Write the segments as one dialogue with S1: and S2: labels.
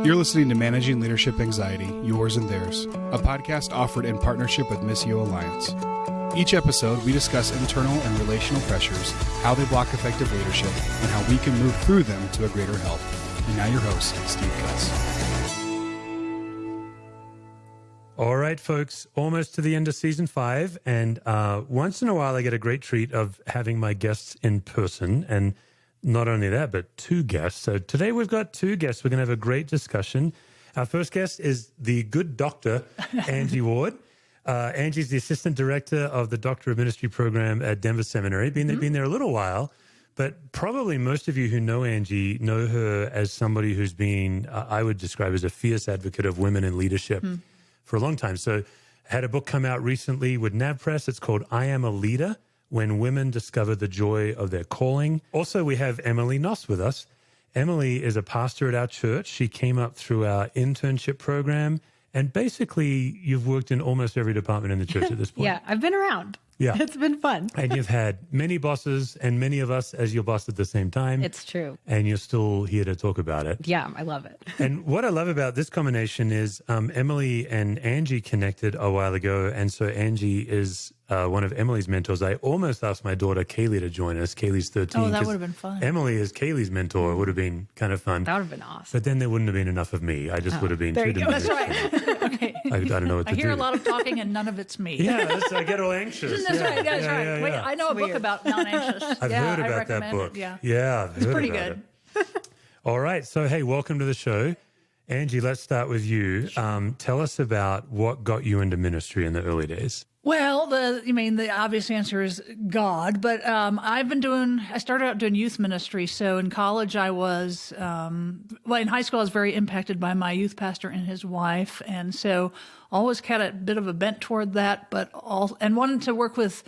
S1: You're listening to Managing Leadership Anxiety, Yours and Theirs, a podcast offered in partnership with Missio Alliance. Each episode, we discuss internal and relational pressures, how they block effective leadership, and how we can move through them to a greater health. And now your host, Steve Cuss.
S2: All right, folks, almost to the end of season 5. And once in a while, I get a great treat of having my guests in person. And not only that, but 2 guests. So today we've got 2 guests. We're going to have a great discussion. Our first guest is the good doctor, Angie Ward. Angie's the assistant director of the Doctoral of Ministry program at Denver Seminary. Been there a little while, but probably most of you who know Angie know her as somebody who's been, I would describe as a fierce advocate of women in leadership for a long time. So had a book come out recently with NAV Press. It's called I Am a Leader, When Women Discover the Joy of Their Calling. Also, we have Emilie Knauss with us. Emilie is a pastor at our church. She came up through our internship program. And basically, you've worked in almost every department in the church at this point.
S3: Yeah, I've been around.
S2: Yeah.
S3: It's been fun.
S2: And you've had many bosses and many of us as your boss at the same time.
S3: It's true.
S2: And you're still here to talk about it.
S3: Yeah, I love it.
S2: And what I love about this combination is Emilie and Angie connected a while ago. And so Angie is one of Emilie's mentors. I almost asked my daughter Kaylee to join us. Kaylee's 13.
S3: Oh, that would have been fun.
S2: Emilie is Kaylee's mentor. It would have been kind of fun.
S3: That would have been awesome.
S2: But then there wouldn't have been enough of me. I just would have been
S3: there
S2: too
S3: you go.
S2: diminished.
S3: That's right. Okay.
S2: I don't know what to do.
S4: I hear a lot of talking and none of it's me.
S2: Yeah, I get all anxious.
S4: That's right. That's right.
S2: Yeah.
S4: Wait, I know a book about non-anxious.
S2: I've heard
S4: I
S2: about that
S4: recommend
S2: book.
S4: It. Yeah,
S2: I've heard
S4: it's pretty
S2: about
S4: good.
S2: It. All right. So, hey, welcome to the show. Angie, let's start with you. Tell us about what got you into ministry in the early days.
S4: Well, the obvious answer is God, but I started out doing youth ministry. So in college I was, in high school I was very impacted by my youth pastor and his wife. And so always had a bit of a bent toward that, and wanted to work with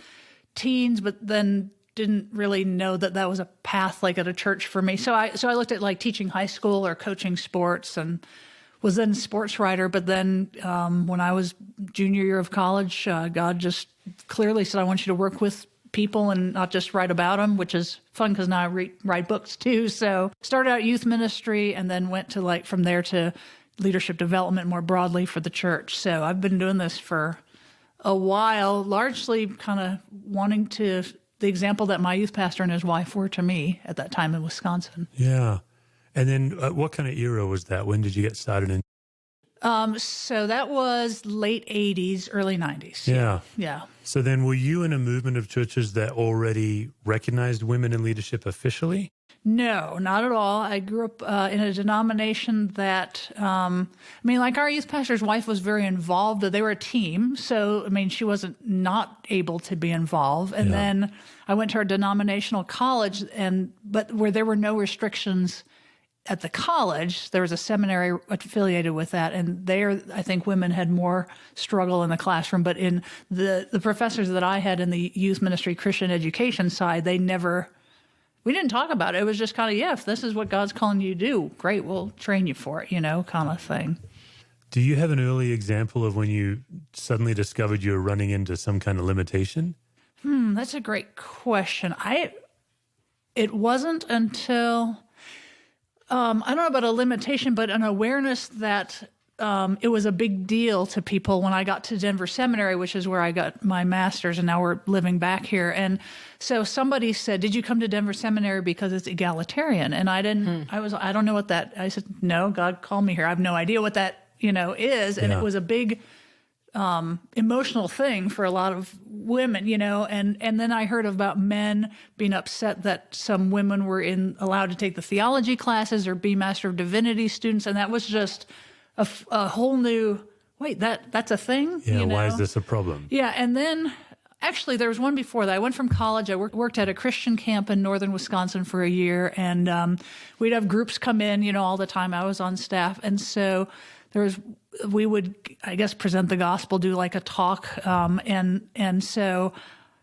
S4: teens, but then didn't really know that was a path like at a church for me. So I looked at like teaching high school or coaching sports, and was then a sports writer. But then when I was junior year of college, God just clearly said, I want you to work with people and not just write about them, which is fun because now I write books too. So started out youth ministry and then went to from there to leadership development more broadly for the church. So I've been doing this for a while, largely kind of wanting to, the example that my youth pastor and his wife were to me at that time in Wisconsin.
S2: Yeah. And then what kind of era was that? When did you get started in?
S4: So that was late 80s, early 90s.
S2: Yeah. So then were you in a movement of churches that already recognized women in leadership officially?
S4: No, not at all. I grew up in a denomination that, our youth pastor's wife was very involved. They were a team. So, she wasn't not able to be involved. And then I went to our denominational college, but where there were no restrictions at the college, there was a seminary affiliated with that, and there, I think women had more struggle in the classroom. But in the professors that I had in the youth ministry Christian education side, we didn't talk about it. It was just kind of, if this is what God's calling you to do, great, we'll train you for it, kind of thing.
S2: Do you have an early example of when you suddenly discovered you were running into some kind of limitation?
S4: That's a great question. It wasn't until... I don't know about a limitation, but an awareness that it was a big deal to people when I got to Denver Seminary, which is where I got my master's, and now we're living back here. And so somebody said, did you come to Denver Seminary because it's egalitarian? And I didn't, I don't know what that, I said, no, God called me here. I have no idea what that, is. And it was a big emotional thing for a lot of women, and then I heard about men being upset that some women were allowed to take the theology classes or be Master of Divinity students, and that was just a whole new, that's a thing?
S2: Yeah, why is this a problem?
S4: Yeah, and then actually there was one before that. I went from college, I worked at a Christian camp in northern Wisconsin for a year, and we'd have groups come in, all the time. I was on staff, and so we would, I guess, present the gospel, do like a talk, and so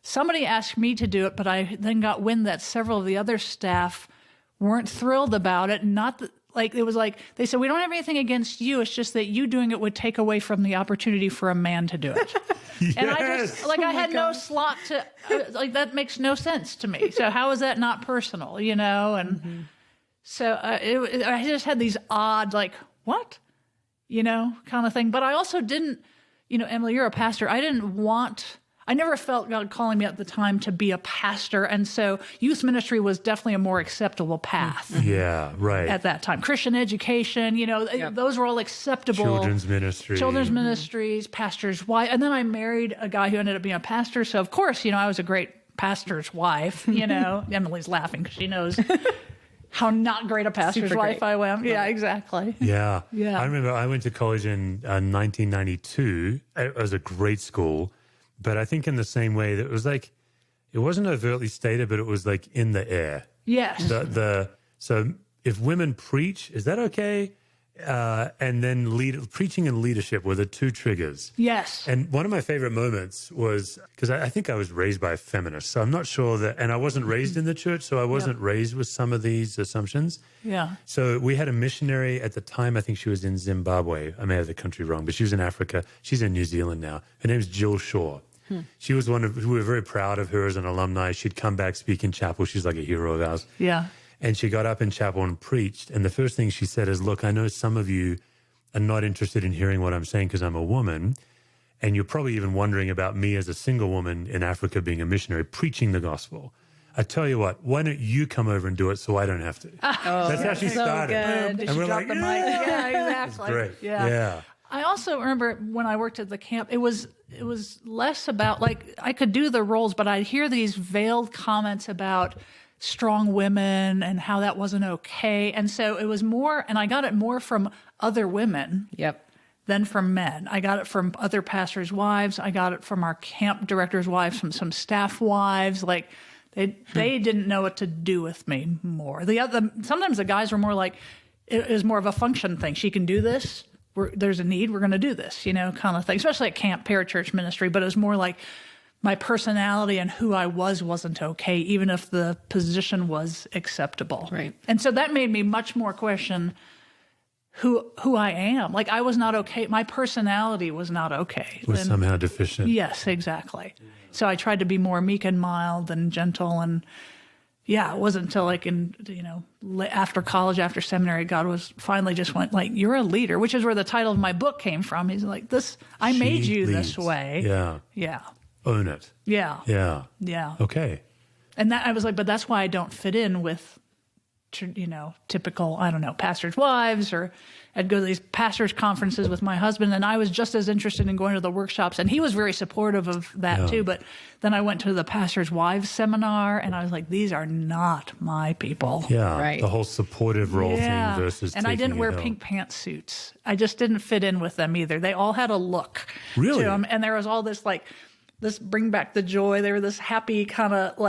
S4: somebody asked me to do it, but I then got wind that several of the other staff weren't thrilled about it. Not that, it was like they said, we don't have anything against you. It's just that you doing it would take away from the opportunity for a man to do it.
S2: Yes.
S4: And I just I had no slot to that makes no sense to me. So how is that not personal? And so I just had these odd what? Kind of thing. But I also didn't, Emilie, you're a pastor. I never felt God calling me at the time to be a pastor. And so youth ministry was definitely a more acceptable path.
S2: Yeah, right.
S4: At that time. Christian education, those were all acceptable.
S2: Children's ministries,
S4: pastor's wife. And then I married a guy who ended up being a pastor. So, of course, I was a great pastor's wife. Emilie's laughing because she knows how not great a pastor's wife I am. Yeah, exactly.
S2: Yeah.
S4: Yeah.
S2: I remember I went to college in 1992. It was a great school. But I think in the same way that it was like, it wasn't overtly stated, but it was like in the air.
S4: Yes.
S2: So if women preach, is that okay? And then preaching and leadership were the two triggers.
S4: Yes.
S2: And one of my favorite moments was, because I think I was raised by a feminist, so I'm not sure that, and I wasn't raised in the church, so I wasn't raised with some of these assumptions.
S4: Yeah.
S2: So we had a missionary at the time, I think she was in Zimbabwe. I may have the country wrong, but she was in Africa. She's in New Zealand now. Her name's Jill Shaw. She was we were very proud of her as an alumni. She'd come back, speak in chapel. She's like a hero of ours.
S4: Yeah.
S2: And she got up in chapel and preached. And the first thing she said is, look, I know some of you are not interested in hearing what I'm saying because I'm a woman. And you're probably even wondering about me as a single woman in Africa being a missionary, preaching the gospel. I tell you what, why don't you come over and do it so I don't have to? That's how she started.
S3: Good.
S2: And we're like,
S4: Yeah, exactly.
S2: great.
S4: Yeah.
S2: Yeah.
S4: I also remember when I worked at the camp, it was less about, like, I could do the roles, but I'd hear these veiled comments about strong women and how that wasn't okay. And so it was more, and I got it more from other women than from men. I got it from other pastors' wives. I got it from our camp directors' wives, from some staff wives. Like, they didn't know what to do with me more. Sometimes the guys were more like, it was more of a function thing. She can do this. There's a need, we're going to do this, kind of thing, especially at camp, parachurch ministry. But it was more like my personality and who I wasn't okay, even if the position was acceptable.
S3: Right.
S4: And so that made me much more question who I am. Like, I was not okay. My personality was not okay.
S2: Was somehow deficient.
S4: Yes, exactly. So I tried to be more meek and mild and gentle. And yeah, it wasn't until after college, after seminary, God was finally just went like, you're a leader, which is where the title of my book came from. He's like, I made you
S2: leads.
S4: this way.
S2: Yeah.
S4: Yeah.
S2: Own it.
S4: Yeah.
S2: Yeah.
S4: Yeah.
S2: Okay.
S4: And that I was like, but that's why I don't fit in with, typical, pastors' wives, or I'd go to these pastors' conferences with my husband, and I was just as interested in going to the workshops, and he was very supportive of that too. But then I went to the pastors' wives seminar, and I was like, these are not my people.
S2: Yeah.
S3: Right.
S2: The whole supportive role thing versus
S4: and I didn't
S2: taking
S4: wear
S2: it out.
S4: pink pantsuits. I just didn't fit in with them either. They all had a look
S2: Really?
S4: to them, and there was all this this bring back the joy. They were this happy kind of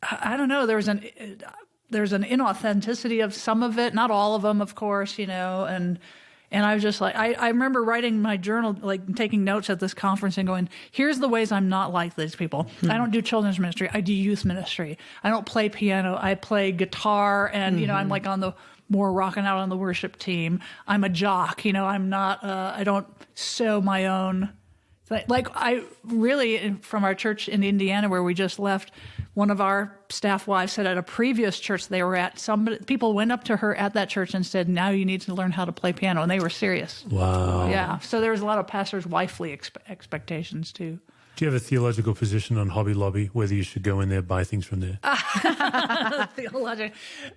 S4: I don't know. There's an inauthenticity of some of it, not all of them, of course, and I was just like, I remember writing my journal, like taking notes at this conference and going, here's the ways I'm not like these people. I don't do children's ministry. I do youth ministry. I don't play piano. I play guitar, and, I'm like on the more rocking out on the worship team. I'm a jock, I'm not, I don't sew my own. Like, I really, from our church in Indiana where we just left, one of our staff wives said at a previous church they were at, people went up to her at that church and said, now you need to learn how to play piano. And they were serious.
S2: Wow.
S4: Yeah. So there was a lot of pastors' wifely expectations too.
S2: Do you have a theological position on Hobby Lobby, whether you should go in there, buy things from there?
S4: Theologian.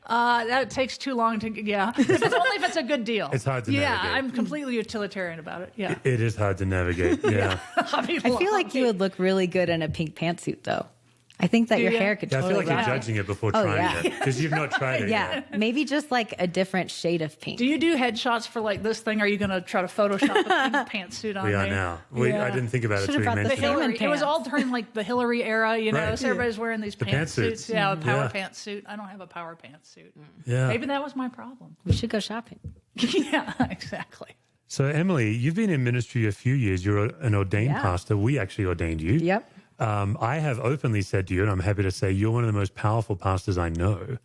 S4: That takes too long to, Only if it's a good deal.
S2: It's hard to navigate.
S4: Yeah, I'm completely utilitarian about it. Yeah.
S2: It is hard to navigate. Yeah.
S3: I feel like you would look really good in a pink pantsuit, though. I think that your
S4: you?
S3: hair could
S2: I feel
S3: totally
S2: like you're
S3: rock.
S2: judging it before
S3: Oh,
S2: trying
S3: yeah.
S2: it because you've not tried it
S3: Yeah,
S2: yet.
S3: maybe just like a different shade of pink.
S4: Do you do headshots for this thing? Are you going to try to Photoshop a pink pantsuit on
S2: We
S4: me?
S2: are now.
S4: Yeah.
S2: I didn't think about it
S3: Should've
S2: until you
S3: brought the
S2: mentioned it.
S3: Hillary
S4: It was all during the Hillary era,
S2: Right.
S4: so everybody's wearing these
S2: The
S4: pantsuits.
S2: pantsuits.
S4: Yeah, a power
S2: Yeah.
S4: pantsuit. I don't have a power pantsuit.
S2: Yeah.
S4: Maybe that was my problem.
S3: We should go shopping.
S4: Yeah, exactly.
S2: So, Emily, you've been in ministry a few years. You're an ordained
S3: Yeah.
S2: pastor. We actually ordained you.
S3: Yep.
S2: I have openly said to you, and I'm happy to say, you're one of the most powerful pastors I know,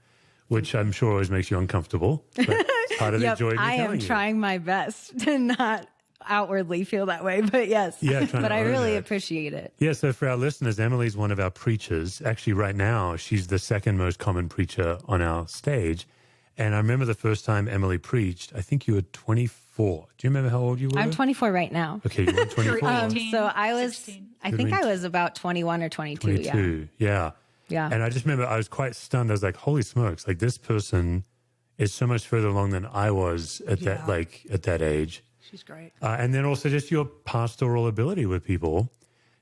S2: which I'm sure always makes you uncomfortable. But it's part of the
S3: Yep.
S2: joy of me
S3: I am
S2: telling you.
S3: trying my best to not outwardly feel that way, but yes.
S2: Yeah, trying
S3: but
S2: to
S3: I
S2: own
S3: really
S2: it.
S3: appreciate it.
S2: Yeah, so for our listeners, Emily's one of our preachers. Actually, right now, she's the second most common preacher on our stage. And I remember the first time Emilie preached, I think you were 24. Do you remember how old you were?
S3: I'm 24 right now.
S2: Okay, you were 24.
S3: So I was,
S4: 16.
S3: I think I was about 21 or 22.
S2: 22, yeah.
S3: Yeah.
S2: And I just remember I was quite stunned. I was like, holy smokes, like this person is so much further along than I was at that age.
S4: She's great.
S2: And then also just your pastoral ability with people.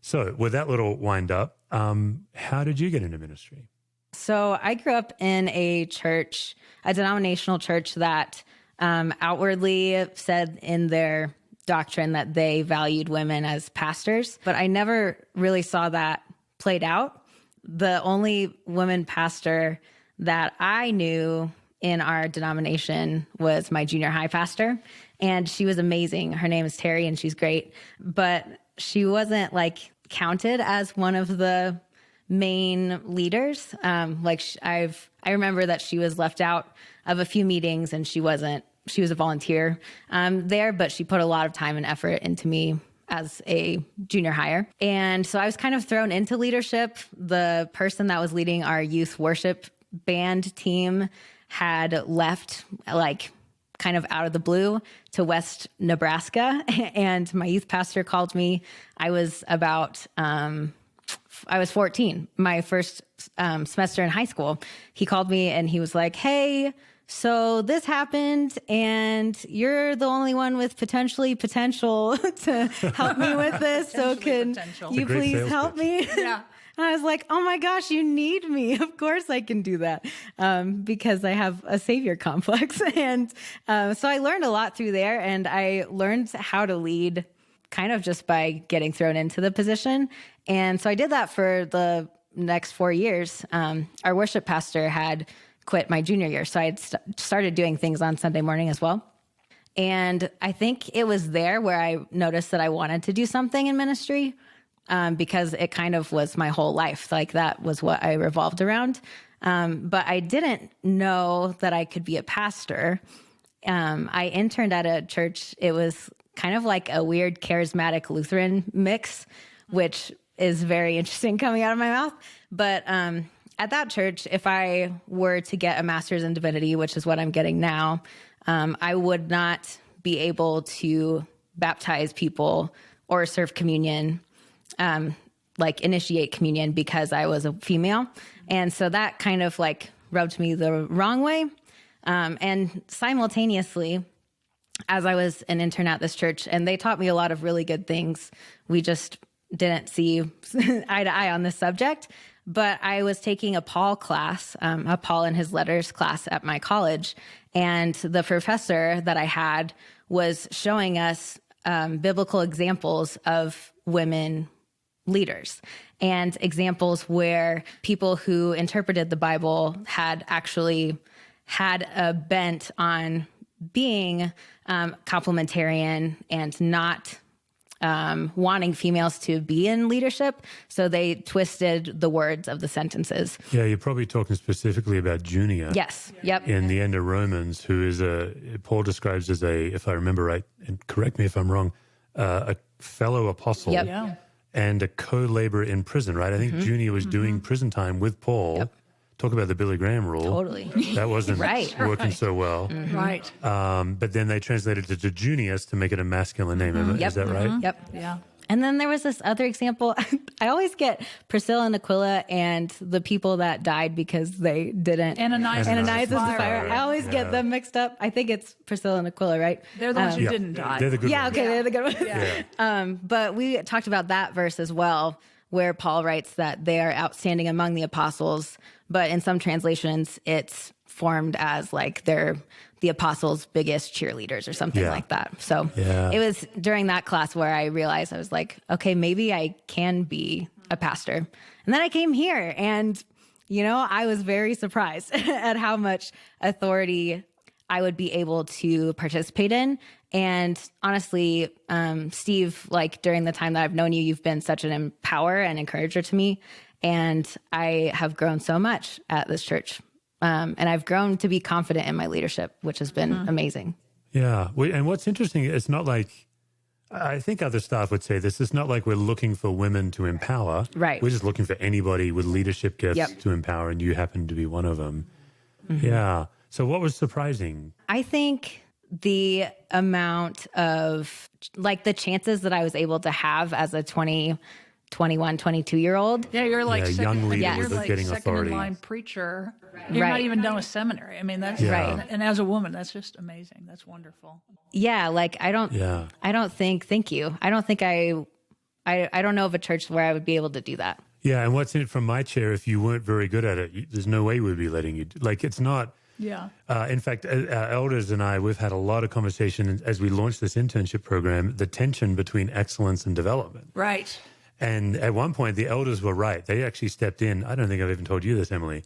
S2: So with that little wind up, how did you get into ministry?
S3: So I grew up in a church, a denominational church that outwardly said in their doctrine that they valued women as pastors, but I never really saw that played out. The only woman pastor that I knew in our denomination was my junior high pastor, and she was amazing. Her name is Terry, and she's great, but she wasn't like counted as one of the main leaders. I remember that she was left out of a few meetings, and she was a volunteer there, but she put a lot of time and effort into me as a junior hire. And so I was kind of thrown into leadership. The person that was leading our youth worship band team had left like kind of out of the blue to West Nebraska. And my youth pastor called me. I was 14, my first semester in high school. He called me and he was like, hey, so this happened and you're the only one with potential to help me with this. So can you please help me?
S4: Yeah.
S3: And I was like, oh my gosh, you need me. Of course I can do that because I have a savior complex. And so I learned a lot through there, and I learned how to lead kind of just by getting thrown into the position. And so I did that for the next 4 years. Our worship pastor had quit my junior year, so I had started doing things on Sunday morning as well. And I think it was there where I noticed that I wanted to do something in ministry because it kind of was my whole life. Like that was what I revolved around. But I didn't know that I could be a pastor. I interned at a church. It was kind of like a weird charismatic Lutheran mix, which is very interesting coming out of my mouth. But at that church, if I were to get a master's in divinity, which is what I'm getting now, I would not be able to baptize people or serve communion, like initiate communion, because I was a female. And so that kind of like rubbed me the wrong way. And simultaneously, as I was an intern at this church, and they taught me a lot of really good things, we just didn't see eye to eye on this subject. But I was taking a Paul class, a Paul and his letters class at my college. And the professor that I had was showing us biblical examples of women leaders and examples where people who interpreted the Bible had actually had a bent on being complementarian and not wanting females to be in leadership. So they twisted the words of the sentences.
S2: Yeah, you're probably talking specifically about Junia.
S3: Yes. Yep.
S2: In the end of Romans, who is Paul describes as if I remember right, and correct me if I'm wrong, a fellow apostle.
S3: Yep.
S4: Yeah.
S2: And a co-laborer in prison, right? I think Junia was doing prison time with Paul.
S3: Yep.
S2: Talk about the Billy Graham rule.
S3: Totally.
S2: That wasn't
S3: Right.
S2: working so well.
S4: Right.
S2: But then they translated it to Junius to make it a masculine name.
S3: Yep.
S2: Is that right?
S3: Yep.
S4: Yeah.
S3: And then there was this other example. I always get Priscilla and Aquila and the people that died because they didn't.
S4: Ananias
S3: and the
S2: Sapphira.
S3: Sapphira. I always get them mixed up. I think it's Priscilla and Aquila, right?
S4: They're the ones who
S2: Yeah.
S4: didn't die.
S2: They're the good
S3: Yeah,
S2: ones.
S3: okay, they're the good ones.
S2: Yeah.
S3: But we talked about that verse as well, where Paul writes that they are outstanding among the apostles, but in some translations, it's formed as like they're the apostles' biggest cheerleaders or something
S2: Yeah.
S3: like that. So
S2: Yeah.
S3: it was during that class where I realized I was like, okay, maybe I can be a pastor. And then I came here and, I was very surprised at how much authority I would be able to participate in. And honestly, Steve, like during the time that I've known you, you've been such an empower and encourager to me. And I have grown so much at this church. And I've grown to be confident in my leadership, which has been amazing.
S2: Yeah. And what's interesting, it's not like, I think other staff would say this, it's not like we're looking for women to empower.
S3: Right.
S2: We're just looking for anybody with leadership gifts
S3: Yep.
S2: to empower, and you happen to be one of them. Yeah. So what was surprising?
S3: I think the amount of like the chances that I was able to have as a 20, 21, 22-year-old.
S4: Yeah, you're like
S2: Yeah,
S4: second,
S2: young leader
S3: Yes.
S4: you're
S2: with
S4: like
S2: getting
S4: second
S2: authority.
S4: in line preacher. You're not
S3: Right.
S4: even done with seminary. I mean, that's
S2: Yeah.
S4: and as a woman, that's just amazing. That's wonderful.
S3: Yeah, like I don't think, thank you. I don't think I don't know of a church where I would be able to do that.
S2: Yeah, and what's in it from my chair, if you weren't very good at it, there's no way we'd be letting you. Like, it's not.
S4: Yeah.
S2: In fact, our elders and I, we've had a lot of conversation as we launched this internship program, the tension between excellence and development.
S4: Right.
S2: And at one point, the elders were right. They actually stepped in. I don't think I've even told you this, Emily,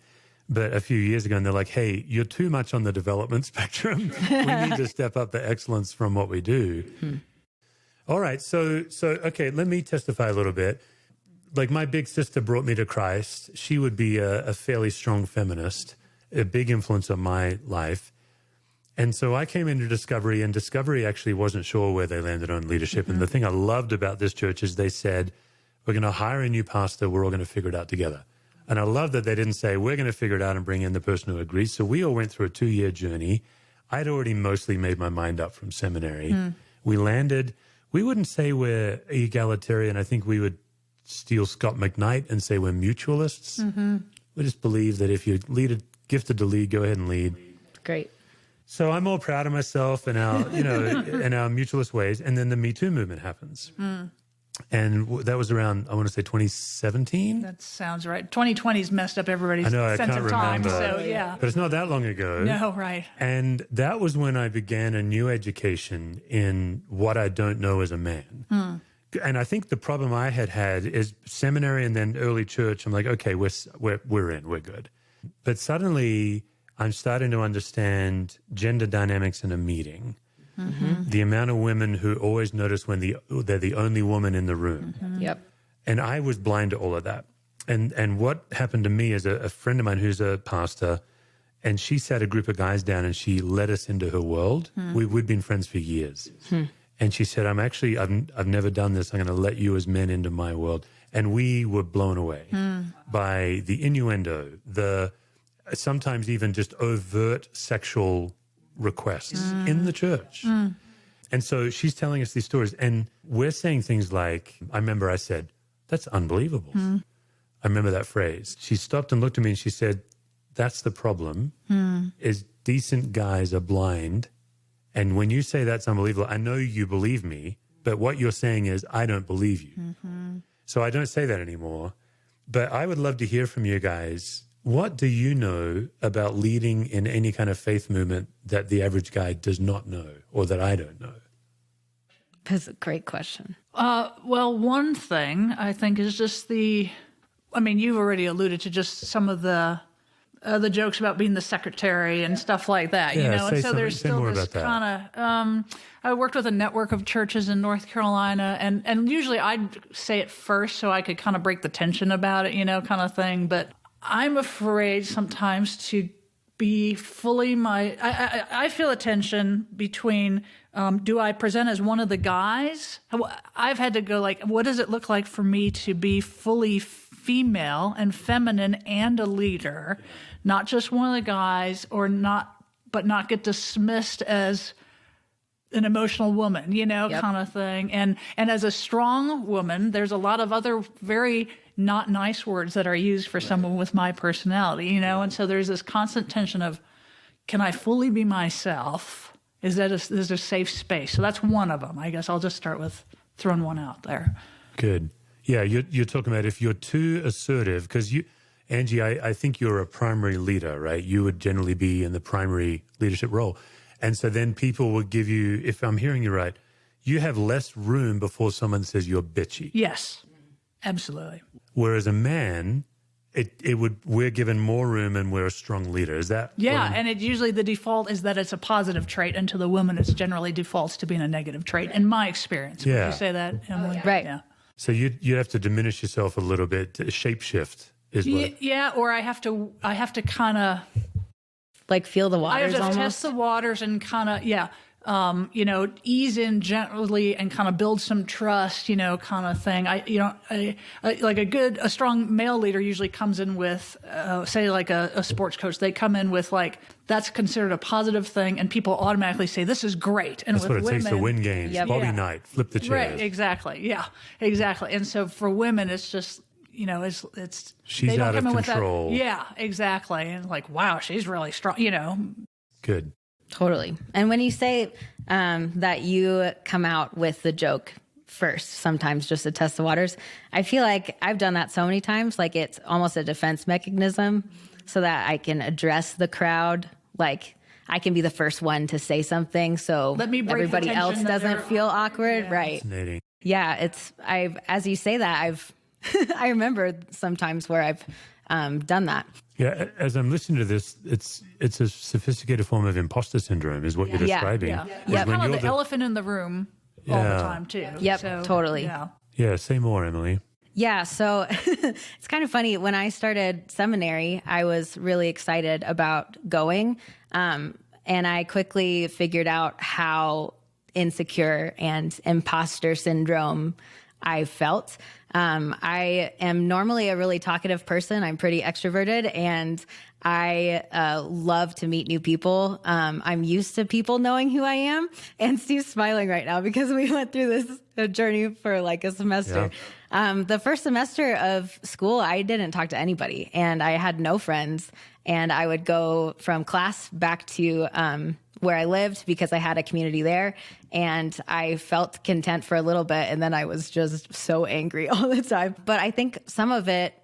S2: but a few years ago, and they're like, hey, you're too much on the development spectrum. We need to step up the excellence from what we do. All right. So, okay, let me testify a little bit. Like, my big sister brought me to Christ. She would be a fairly strong feminist, a big influence on my life. And so I came into Discovery, and Discovery actually wasn't sure where they landed on leadership. And the thing I loved about this church is they said, we're going to hire a new pastor. We're all going to figure it out together. And I love that they didn't say, we're going to figure it out and bring in the person who agrees. So we all went through a 2-year journey. I'd already mostly made my mind up from seminary. We landed, we wouldn't say we're egalitarian. I think we would steal Scott McKnight and say we're mutualists. We just believe that if you're gifted to lead, go ahead and lead.
S3: Great.
S2: So I'm all proud of myself and our, in our mutualist ways. And then the Me Too movement happens. And that was around, I want to say 2017.
S4: That sounds right. 2020's messed up everybody's
S2: I know, I
S4: sense
S2: can't
S4: of time.
S2: remember.
S4: So, yeah.
S2: But it's not that long ago.
S4: No, right.
S2: And that was when I began a new education in what I don't know as a man. And I think the problem I had is seminary and then early church. I'm like, okay, we're in, we're good. But suddenly I'm starting to understand gender dynamics in a meeting. The amount of women who always notice when they're the only woman in the room.
S3: Yep.
S2: And I was blind to all of that. And what happened to me is a friend of mine who's a pastor, and she sat a group of guys down and she led us into her world. We'd been friends for years. And she said, I've never done this. I'm going to let you as men into my world. And we were blown away by the innuendo, the sometimes even just overt sexual requests in the church. And so she's telling us these stories, and we're saying things like, I remember I said, that's unbelievable. I remember that phrase. She stopped and looked at me and she said, that's the problem, is decent guys are blind. And when you say that's unbelievable, I know you believe me, but what you're saying is, I don't believe you. So I don't say that anymore. But I would love to hear from you guys. What do you know about leading in any kind of faith movement that the average guy does not know or that I don't know?
S3: That's a great question.
S4: Well, one thing I think is just you've already alluded to just some of the jokes about being the secretary and stuff like that,
S2: Yeah,
S4: and so there's still this kind of, I worked with a network of churches in North Carolina, and usually I'd say it first so I could kind of break the tension about it, kind of thing. But I'm afraid sometimes to be fully I feel a tension between, do I present as one of the guys? I've had to go like, what does it look like for me to be fully female and feminine and a leader, not just one of the guys, but not get dismissed as an emotional woman, kind of thing. And as a strong woman, there's a lot of other very not nice words that are used for someone with my personality, and so there's this constant tension of, can I fully be myself? Is there a safe space? So that's one of them. I guess I'll just start with throwing one out there.
S2: Good. Yeah, you're talking about if you're too assertive, because Angie, I think you're a primary leader, right? You would generally be in the primary leadership role. And so then people will give you, if I'm hearing you right, you have less room before someone says you're bitchy.
S4: Yes, absolutely.
S2: Whereas a man, we're given more room and we're a strong leader. Is that?
S4: Yeah, and it usually the default is that it's a positive trait, and to the woman, it's generally defaults to being a negative trait. In my experience,
S2: Yeah.
S4: Would you say that, Emily?
S3: Right.
S4: Yeah.
S2: So you have to diminish yourself a little bit. Shapeshift is what.
S4: Yeah, or I have to kind of
S3: Like feel the waters
S4: I have to
S3: almost.
S4: test the waters and kind of ease in gently and kind of build some trust, kind of thing. Like a strong male leader usually comes in with, say like a sports coach. They come in with like, that's considered a positive thing, and people automatically say this is great. And
S2: That's
S4: with
S2: what it takes to win games.
S3: Yep.
S2: Bobby
S4: Yeah.
S2: Knight, flip the chairs.
S4: Right, exactly. Yeah, exactly. And so for women, it's just, it's
S2: She's
S4: they don't
S2: out of
S4: come in with
S2: control.
S4: that. Yeah, exactly. And like, wow, she's really strong.
S2: Good.
S3: Totally. And when you say that you come out with the joke first, sometimes just to test the waters, I feel like I've done that so many times. Like it's almost a defense mechanism so that I can address the crowd. Like I can be the first one to say something so
S4: Let me break the
S3: everybody
S4: tension
S3: else
S4: that
S3: doesn't
S4: they're-
S3: feel awkward. Right.
S2: Fascinating.
S3: Yeah. As you say that, I remember sometimes where I've done that.
S2: Yeah, as I'm listening to this, it's a sophisticated form of imposter syndrome, is what you're
S3: Yeah.
S2: describing.
S4: Yeah.
S2: Is
S3: Yep.
S2: when
S4: Kind
S2: you're
S4: of the elephant in the room all
S2: Yeah.
S4: the time too.
S3: Yep,
S4: So,
S3: totally.
S4: Yeah.
S2: Yeah, say more, Emily.
S3: Yeah, so it's kind of funny. When I started seminary, I was really excited about going. And I quickly figured out how insecure and imposter syndrome I felt. I am normally a really talkative person. I'm pretty extroverted and I love to meet new people. I'm used to people knowing who I am. And Steve's smiling right now because we went through this journey for like a semester. The first semester of school, I didn't talk to anybody and I had no friends. And I would go from class back to where I lived because I had a community there. And I felt content for a little bit. And then I was just so angry all the time. But I think some of it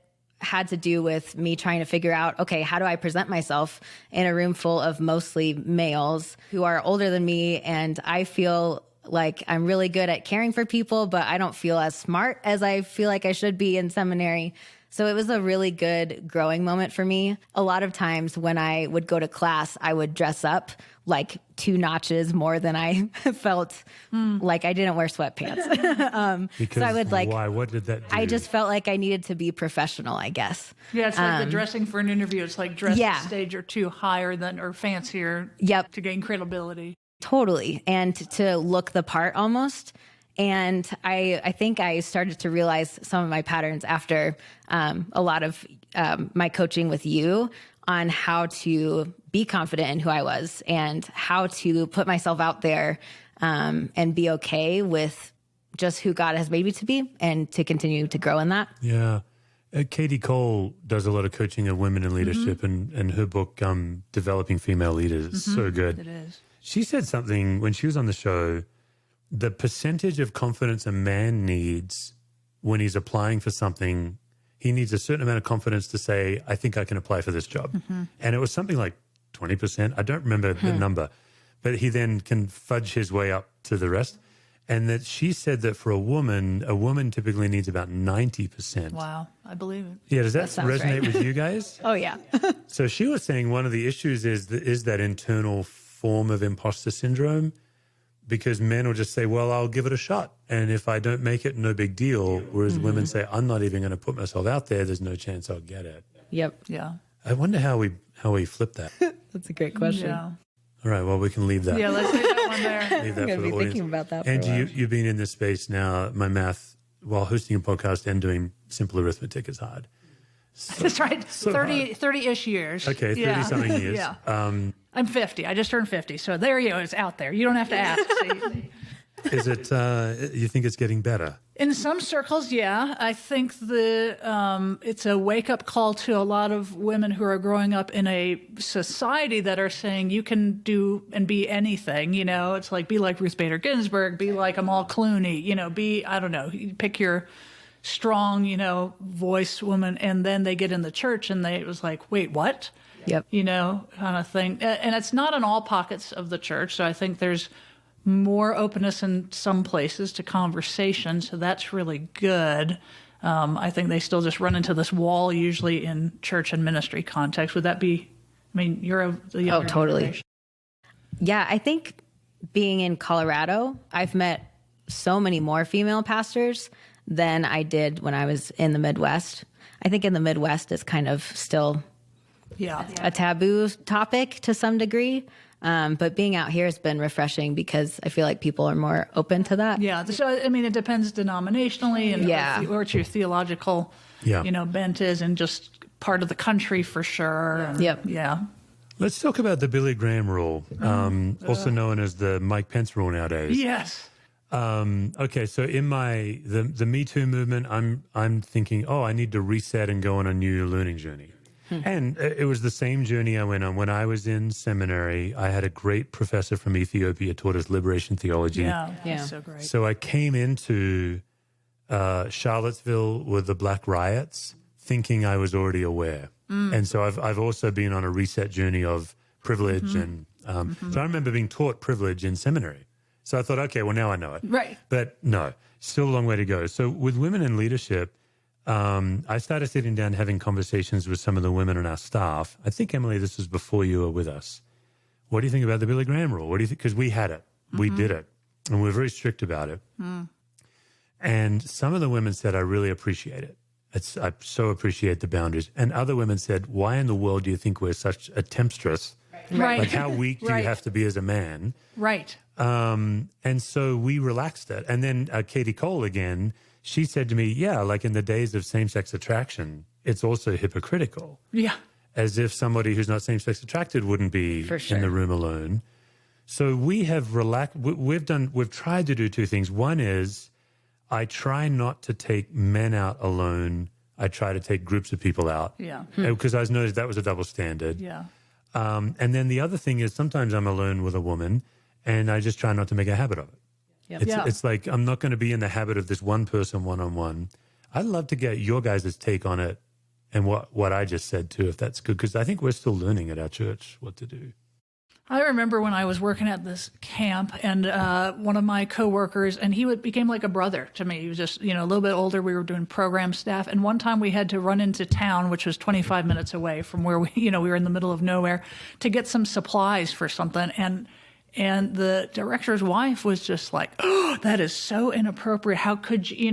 S3: had to do with me trying to figure out, okay, how do I present myself in a room full of mostly males who are older than me? And I feel like I'm really good at caring for people, but I don't feel as smart as I feel like I should be in seminary. So it was a really good growing moment for me. A lot of times when I would go to class, I would dress up like 2 notches more than I felt like I didn't wear sweatpants.
S2: Because
S3: so I would
S2: why? What did that do?
S3: I just felt like I needed to be professional, I guess.
S4: Yeah, it's like the dressing for an interview. It's like dress
S3: Yeah.
S4: a stage or 2 higher than or fancier
S3: Yep.
S4: to gain credibility.
S3: Totally. And to look the part almost. And I think I started to realize some of my patterns after a lot of my coaching with you on how to be confident in who I was and how to put myself out there and be okay with just who God has made me to be and to continue to grow in that.
S2: Yeah. Katie Cole does a lot of coaching of women in leadership, and her book, Developing Female Leaders, is so good.
S4: It is.
S2: She said something when she was on the show, the percentage of confidence a man needs when he's applying for something, he needs a certain amount of confidence to say, I think I can apply for this job. And it was something like 20%. I don't remember the number, but he then can fudge his way up to the rest. And that she said that for a woman typically needs about 90%.
S4: Wow, I believe it.
S2: Yeah, does that
S3: sounds
S2: resonate
S3: right.
S2: with you guys?
S3: Oh, yeah.
S2: So she was saying one of the issues is that internal form of imposter syndrome, because men will just say, well, I'll give it a shot. And if I don't make it, no big deal. Whereas women say, I'm not even going to put myself out there. There's no chance I'll get it.
S3: Yep.
S4: Yeah.
S2: I wonder how we flip that.
S3: That's a great question.
S4: Yeah.
S2: All right, well, we can leave that.
S4: Yeah, let's leave that one there.
S2: Leave that
S3: I'm
S2: for
S3: gonna
S2: the
S3: be
S2: audience.
S3: thinking about that for a
S2: Angie,
S3: while.
S2: you've been in this space now. My math, while hosting a podcast and doing simple arithmetic is hard.
S4: That's right.
S2: So
S4: 30-ish years.
S2: Okay, 30-something years.
S4: Yeah. I'm 50. I just turned 50. So there you go. It's out there. You don't have to ask. See?
S2: Is it, you think it's getting better?
S4: In some circles, yeah. I think it's a wake-up call to a lot of women who are growing up in a society that are saying you can do and be anything. You know, it's like be like Ruth Bader Ginsburg, be like Amal Clooney. You know, I don't know, you pick your strong, voice woman, and then they get in the church and it was like, wait, what?
S3: Yep.
S4: Kind of thing. And it's not in all pockets of the church. So I think there's more openness in some places to conversation. So that's really good. I think they still just run into this wall usually in church and ministry context. Would that be, you're the younger
S3: totally.
S4: generation.
S3: Yeah, I think being in Colorado, I've met so many more female pastors than I did when I was in the Midwest. I think in the Midwest it's kind of still
S4: Yeah.
S3: a taboo topic to some degree. But being out here has been refreshing because I feel like people are more open to that.
S4: Yeah. So, it depends denominationally and
S3: Yeah.
S4: what your theological,
S2: Yeah.
S4: bent is and just part of the country for sure. And,
S3: Yep.
S4: Yeah.
S2: Let's talk about the Billy Graham rule, also known as the Mike Pence rule nowadays.
S4: Yes.
S2: Okay, so in the Me Too movement, I'm thinking, I need to reset and go on a new learning journey. And it was the same journey I went on. When I was in seminary, I had a great professor from Ethiopia taught us liberation theology.
S4: Yeah. That's so great.
S2: So I came into Charlottesville with the Black riots thinking I was already aware. And so I've also been on a reset journey of privilege. And so I remember being taught privilege in seminary. So I thought, okay, well, now I know it.
S4: Right.
S2: But no, still a long way to go. So with women in leadership, I started sitting down having conversations with some of the women on our staff. I think, Emily, this was before you were with us. What do you think about the Billy Graham rule? What do you think? Because we had it. We did it. And we were very strict about it. And some of the women said, I really appreciate it. I so appreciate the boundaries. And other women said, why in the world do you think we're such a temptress?
S4: Right.
S2: Like, how weak do you have to be as a man?
S4: Right.
S2: And so we relaxed it. And then Katie Cole again, she said to me, yeah, like in the days of same-sex attraction, it's also hypocritical.
S4: Yeah.
S2: As if somebody who's not same-sex attracted wouldn't be in the room alone. So we have relaxed. We've tried to do two things. One is I try not to take men out alone. I try to take groups of people out.
S4: Yeah.
S2: Because I noticed that was a double standard.
S4: Yeah.
S2: And then the other thing is sometimes I'm alone with a woman and I just try not to make a habit of it.
S3: Yep.
S2: It's like I'm not going to be in the habit of this one person one-on-one. I'd love to get your guys' take on it and what I just said too, if that's good, because I think we're still learning at our church what to do.
S4: I remember when I was working at this camp and one of my coworkers, and he became like a brother to me. He was just, a little bit older. We were doing program staff. And one time we had to run into town, which was 25 minutes away from where we were in the middle of nowhere, to get some supplies for something. And the director's wife was just like, oh, that is so inappropriate. How could you,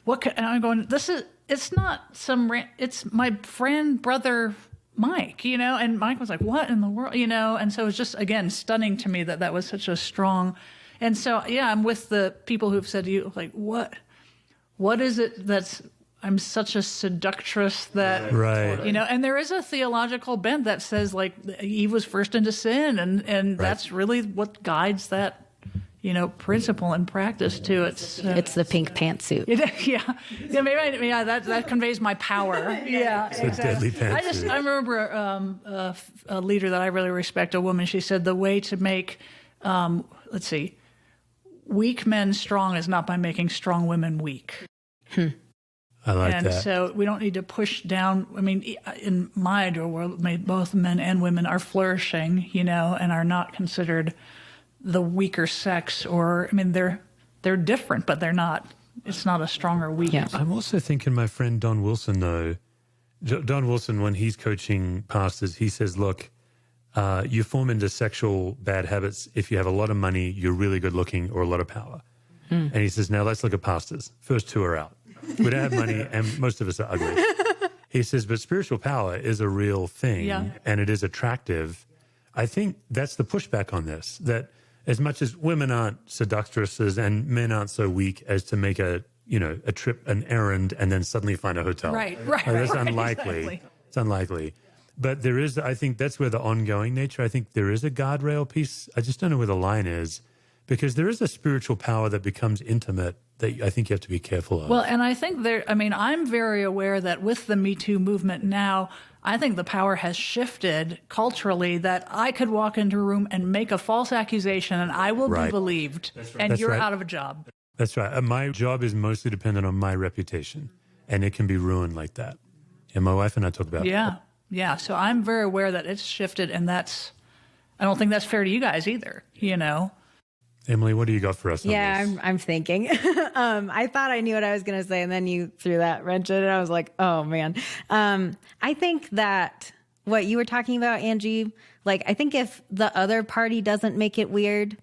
S4: what could, and I'm going, it's not it's my friend, brother, Mike, and Mike was like, what in the world, and so it was just, again, stunning to me that was such a strong, and so, yeah, I'm with the people who've said to you, like, what is it that's, I'm such a seductress that,
S2: right.
S4: And there is a theological bent that says, like, Eve was first into sin, and that's really what guides that, principle and practice too. It's
S3: the pink pantsuit.
S4: Maybe that conveys my power. Yeah,
S2: it's exactly. A deadly pantsuit.
S4: I remember a leader that I really respect, a woman. She said the way to make, weak men strong is not by making strong women weak.
S2: I like that.
S4: And so we don't need to push down. I mean, in my ideal world, both men and women are flourishing, and are not considered the weaker sex, or they're different, but they're not. It's not a stronger weakness.
S2: I'm also thinking my friend Don Wilson, though. Don Wilson, when he's coaching pastors, he says, "Look, you form into sexual bad habits if you have a lot of money, you're really good looking, or a lot of power." And he says, "Now let's look at pastors. First two are out. We don't have money, and most of us are ugly." He says, "But spiritual power is a real thing, and it is attractive." I think that's the pushback on this. That as much as women aren't seductresses and men aren't so weak as to make a trip, an errand, and then suddenly find a hotel.
S4: Right.
S2: That's unlikely.
S4: Exactly.
S2: It's unlikely. But there is, I think that's where the ongoing nature, I think there is a guardrail piece. I just don't know where the line is, because there is a spiritual power that becomes intimate that I think you have to be careful of.
S4: Well, and I think I'm very aware that with the Me Too movement now, I think the power has shifted culturally, that I could walk into a room and make a false accusation and I will be believed, and you're out of a job.
S2: That's right. My job is mostly dependent on my reputation, and it can be ruined like that. And my wife and I talk about that.
S4: Yeah. So I'm very aware that it's shifted, and I don't think that's fair to you guys either,
S2: Emily, what do you got for us on this?
S3: I'm thinking. I thought I knew what I was going to say, and then you threw that wrench in, and I was like, oh, man. I think that what you were talking about, Angie, I think if the other party doesn't make it weird,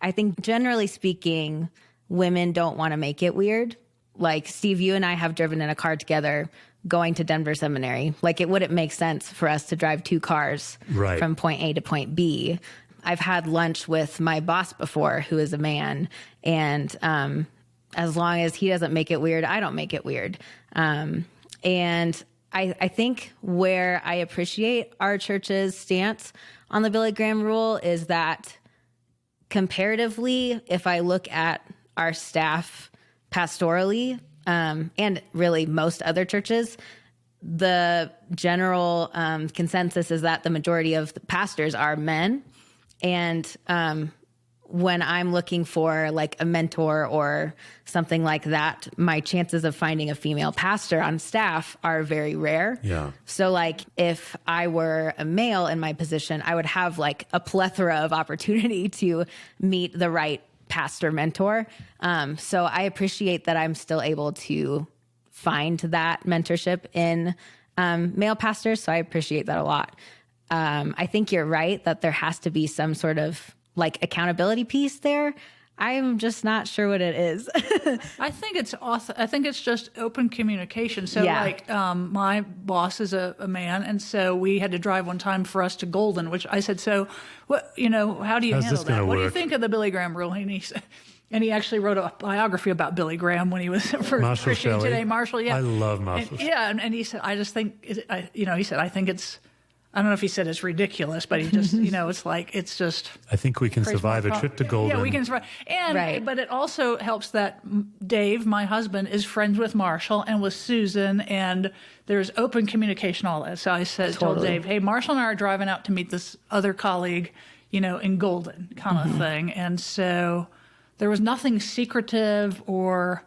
S3: I think generally speaking, women don't want to make it weird. Like, Steve, you and I have driven in a car together going to Denver Seminary. It wouldn't make sense for us to drive two cars from point A to point B. I've had lunch with my boss before, who is a man, and as long as he doesn't make it weird, I don't make it weird. And I think where I appreciate our church's stance on the Billy Graham rule is that comparatively, if I look at our staff pastorally, and really most other churches, the general consensus is that the majority of the pastors are men. And when I'm looking for like a mentor or something like that, my chances of finding a female pastor on staff are very rare.
S2: Yeah.
S3: So like if I were a male in my position, I would have like a plethora of opportunity to meet the right pastor mentor. So I appreciate that I'm still able to find that mentorship in male pastors. So I appreciate that a lot. I think you're right that there has to be some sort of like accountability piece there. I'm just not sure what it is.
S4: I think it's just open communication. So like my boss is a man, and so we had to drive one time for us to Golden, which I said, so what, how do you handle that? What do you think of the Billy Graham rule? And he actually wrote a biography about Billy Graham when he was for Christian Today. Marshall, yeah.
S2: I love Marshall.
S4: And he said, I just think, he said, I think it's, I don't know if he said it's ridiculous, but he just, it's like, it's just.
S2: I think we can survive a trip to Golden.
S4: Yeah, we can survive. But it also helps that Dave, my husband, is friends with Marshall and with Susan, and there's open communication, all that. So I told Dave, hey, Marshall and I are driving out to meet this other colleague, in Golden kind of thing. And so there was nothing secretive or,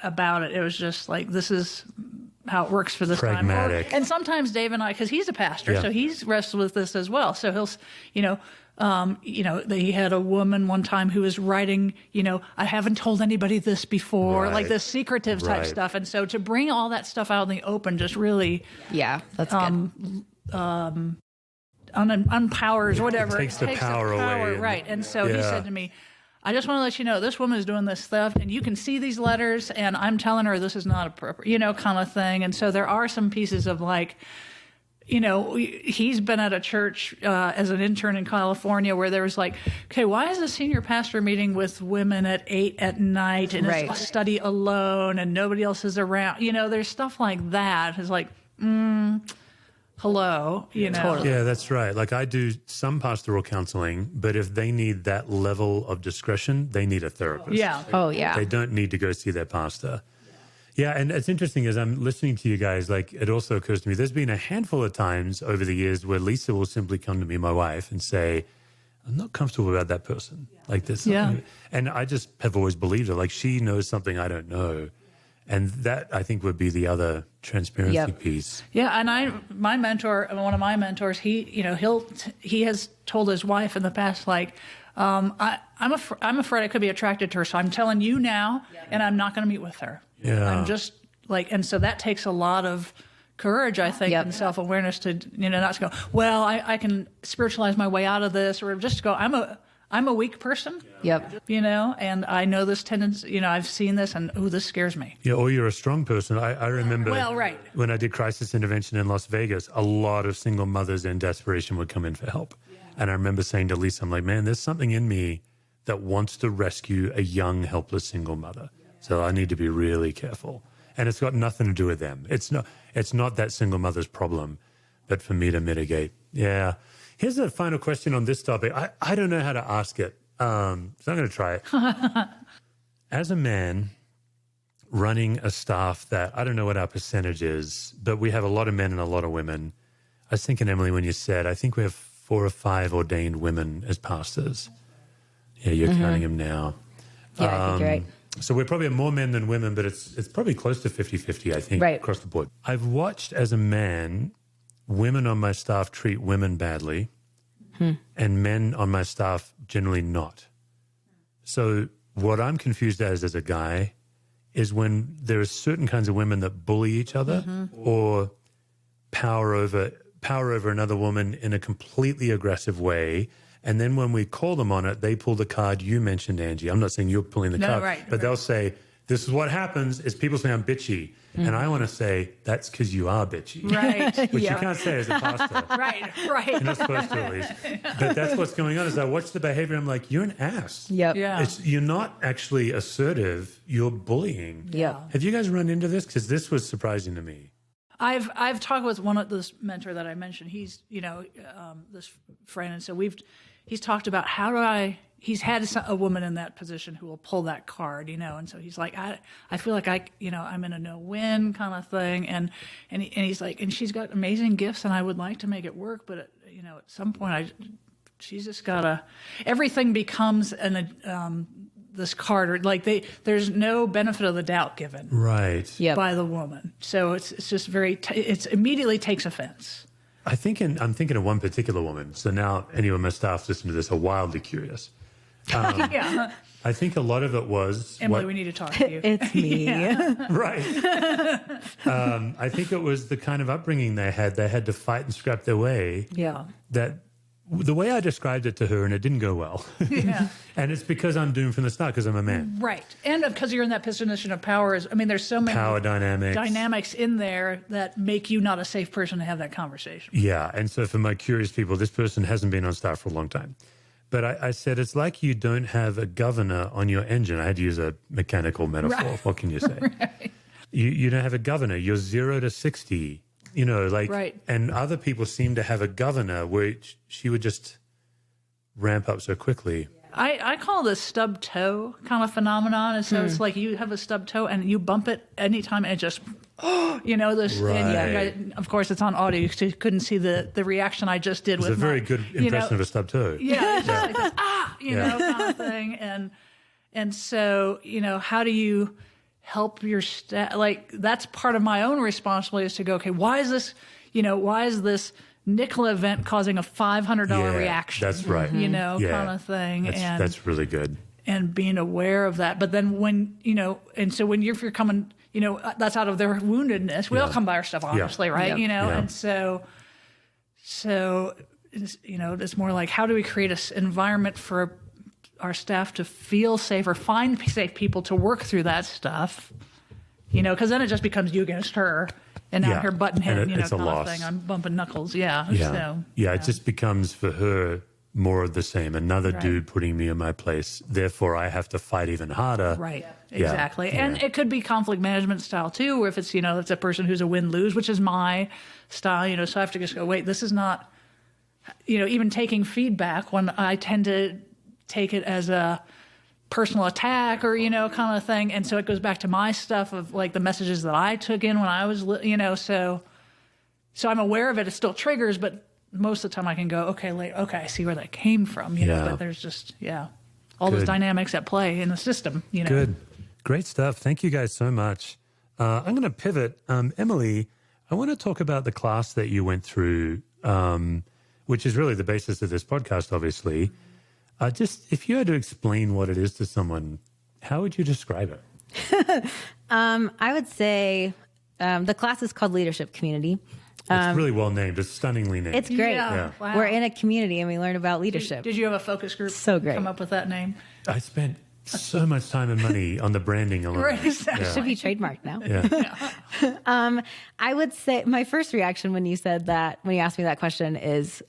S4: about it. It was just like, this is how it works for this
S2: pragmatic.
S4: And sometimes Dave and I, because he's a pastor, so he's wrestled with this as well. So he'll, he had a woman one time who was writing, I haven't told anybody this before, like this secretive type stuff. And so to bring all that stuff out in the open just really,
S3: that's good.
S4: Unpowers, whatever.
S2: It takes the power away.
S4: Right. And so he said to me, I just want to let you know, this woman is doing this stuff, and you can see these letters, and I'm telling her this is not appropriate, kind of thing. And so there are some pieces of like, he's been at a church as an intern in California where there was like, okay, why is the senior pastor meeting with women at 8 at night and it's a study alone and nobody else is around? There's stuff like that. It's like, hello,
S3: Totally.
S2: Yeah, that's right. Like I do some pastoral counseling, but if they need that level of discretion, they need a therapist.
S4: Yeah.
S3: Oh, yeah.
S2: They don't need to go see their pastor. Yeah, and it's interesting as I'm listening to you guys, like it also occurs to me, there's been a handful of times over the years where Lisa will simply come to me, my wife, and say, I'm not comfortable about that person. Like this.
S4: Yeah.
S2: And I just have always believed her. Like she knows something I don't know. And that, I think, would be the other transparency piece.
S4: Yeah, and my mentor, one of my mentors, he has told his wife in the past, like, I'm afraid I could be attracted to her, so I'm telling you now, and I'm not going to meet with her.
S2: Yeah.
S4: I'm just like, and so that takes a lot of courage, I think, and self-awareness to, not to go, well, I can spiritualize my way out of this, or just go, I'm a weak person.
S3: Yep.
S4: And I know this tendency, I've seen this and, this scares me.
S2: Yeah, or you're a strong person. I remember when I did crisis intervention in Las Vegas, a lot of single mothers in desperation would come in for help. Yeah. And I remember saying to Lisa, I'm like, man, there's something in me that wants to rescue a young, helpless single mother. So I need to be really careful. And it's got nothing to do with them. It's not that single mother's problem, but for me to mitigate. Yeah. Here's a final question on this topic. I don't know how to ask it, so I'm going to try it. As a man running a staff that, I don't know what our percentage is, but we have a lot of men and a lot of women. I was thinking, Emily, when you said, I think we have 4 or 5 ordained women as pastors. Yeah, you're counting them now.
S3: Yeah, I think you're right.
S2: So we're probably more men than women, but it's probably close to 50-50, I think, across the board. I've watched as a man women on my staff treat women badly and men on my staff generally not. So what I'm confused as a guy is when there are certain kinds of women that bully each other or power over another woman in a completely aggressive way. And then when we call them on it, they pull the card you mentioned, Angie. I'm not saying you're pulling the card, but they'll say, this is what happens is people say I'm bitchy. And I want to say, that's because you are bitchy.
S4: Right.
S2: Which you can't say as a pastor.
S4: Right.
S2: You're not supposed to, at least. But that's what's going on is I watch the behavior, I'm like, you're an ass.
S3: Yep.
S4: Yeah.
S2: You're not actually assertive, you're bullying.
S3: Yeah.
S2: Have you guys run into this? Because this was surprising to me.
S4: I've talked with one of this mentor that I mentioned. He's, this friend. And so he's talked about he's had a woman in that position who will pull that card, and so he's like, I feel like I'm in a no-win kind of thing. And he's like, and she's got amazing gifts and I would like to make it work. But, at some point she's just gotta, everything becomes this card, or like there's no benefit of the doubt given by the woman. So it's just it immediately takes offense.
S2: I'm thinking of one particular woman. So now any of my staff listening to this are wildly curious.
S4: Yeah.
S2: I think a lot of it was
S4: Emily, we need to talk to you.
S3: It's me.
S2: Right. I think it was the kind of upbringing they had. They had to fight and scrap their way.
S4: Yeah.
S2: That the way I described it to her, and it didn't go well.
S4: Yeah.
S2: And it's because I'm doomed from the start because I'm a man.
S4: Right. And because you're in that position of power. There's so many
S2: power dynamics
S4: in there that make you not a safe person to have that conversation.
S2: Yeah. And so for my curious people, this person hasn't been on staff for a long time. But I said, it's like you don't have a governor on your engine. I had to use a mechanical metaphor. Right. What can you say?
S4: Right.
S2: You don't have a governor. You're 0 to 60.
S4: Right.
S2: And other people seem to have a governor where she would just ramp up so quickly.
S4: I call this stub toe kind of phenomenon. And so it's like you have a stub toe and you bump it anytime and it just, this.
S2: Right.
S4: And of course, it's on audio. You couldn't see the reaction I just did.
S2: It's a very good impression of a stub toe.
S4: Yeah. It's just like this, kind of thing. And so, how do you help your staff? Like, that's part of my own responsibility is to go, okay, why is this nickel event causing a $500 reaction?
S2: That's right.
S4: Kind of thing.
S2: That's really good.
S4: And being aware of that. But then when, and so when you're coming, that's out of their woundedness. We all come by our stuff, honestly, right?
S3: Yeah.
S4: And so it's, it's more like, how do we create an environment for our staff to feel safe or find safe people to work through that stuff? Because then it just becomes you against her. And now her button head,
S2: it's
S4: kind
S2: a loss.
S4: of thing. I'm bumping knuckles. Yeah.
S2: It just becomes for her more of the same. Another dude putting me in my place. Therefore, I have to fight even harder.
S4: Right. Exactly. Yeah. And it could be conflict management style too, or if it's, it's a person who's a win-lose, which is my style, so I have to just go, wait, this is not, even taking feedback when I tend to take it as a personal attack or, kind of thing. And so it goes back to my stuff of like the messages that I took in when I was, so I'm aware of it. It still triggers, but most of the time I can go, okay, I see where that came from, but there's just, all those dynamics at play in the system,
S2: Good. Great stuff. Thank you guys so much. I'm going to pivot. Emilie, I want to talk about the class that you went through, which is really the basis of this podcast, obviously. Just if you had to explain what it is to someone, how would you describe it?
S3: I would say the class is called Leadership Community.
S2: It's really well named. It's stunningly named.
S3: It's great.
S4: Yeah. Wow.
S3: We're in a community and we learn about leadership.
S4: Did you have a focus group?
S3: So great.
S4: Come up with that name?
S2: I spent so much time and money on the branding alone.
S4: Right, exactly.
S3: It should be trademarked now.
S2: Yeah.
S3: I would say my first reaction when you said that, when you asked me that question, is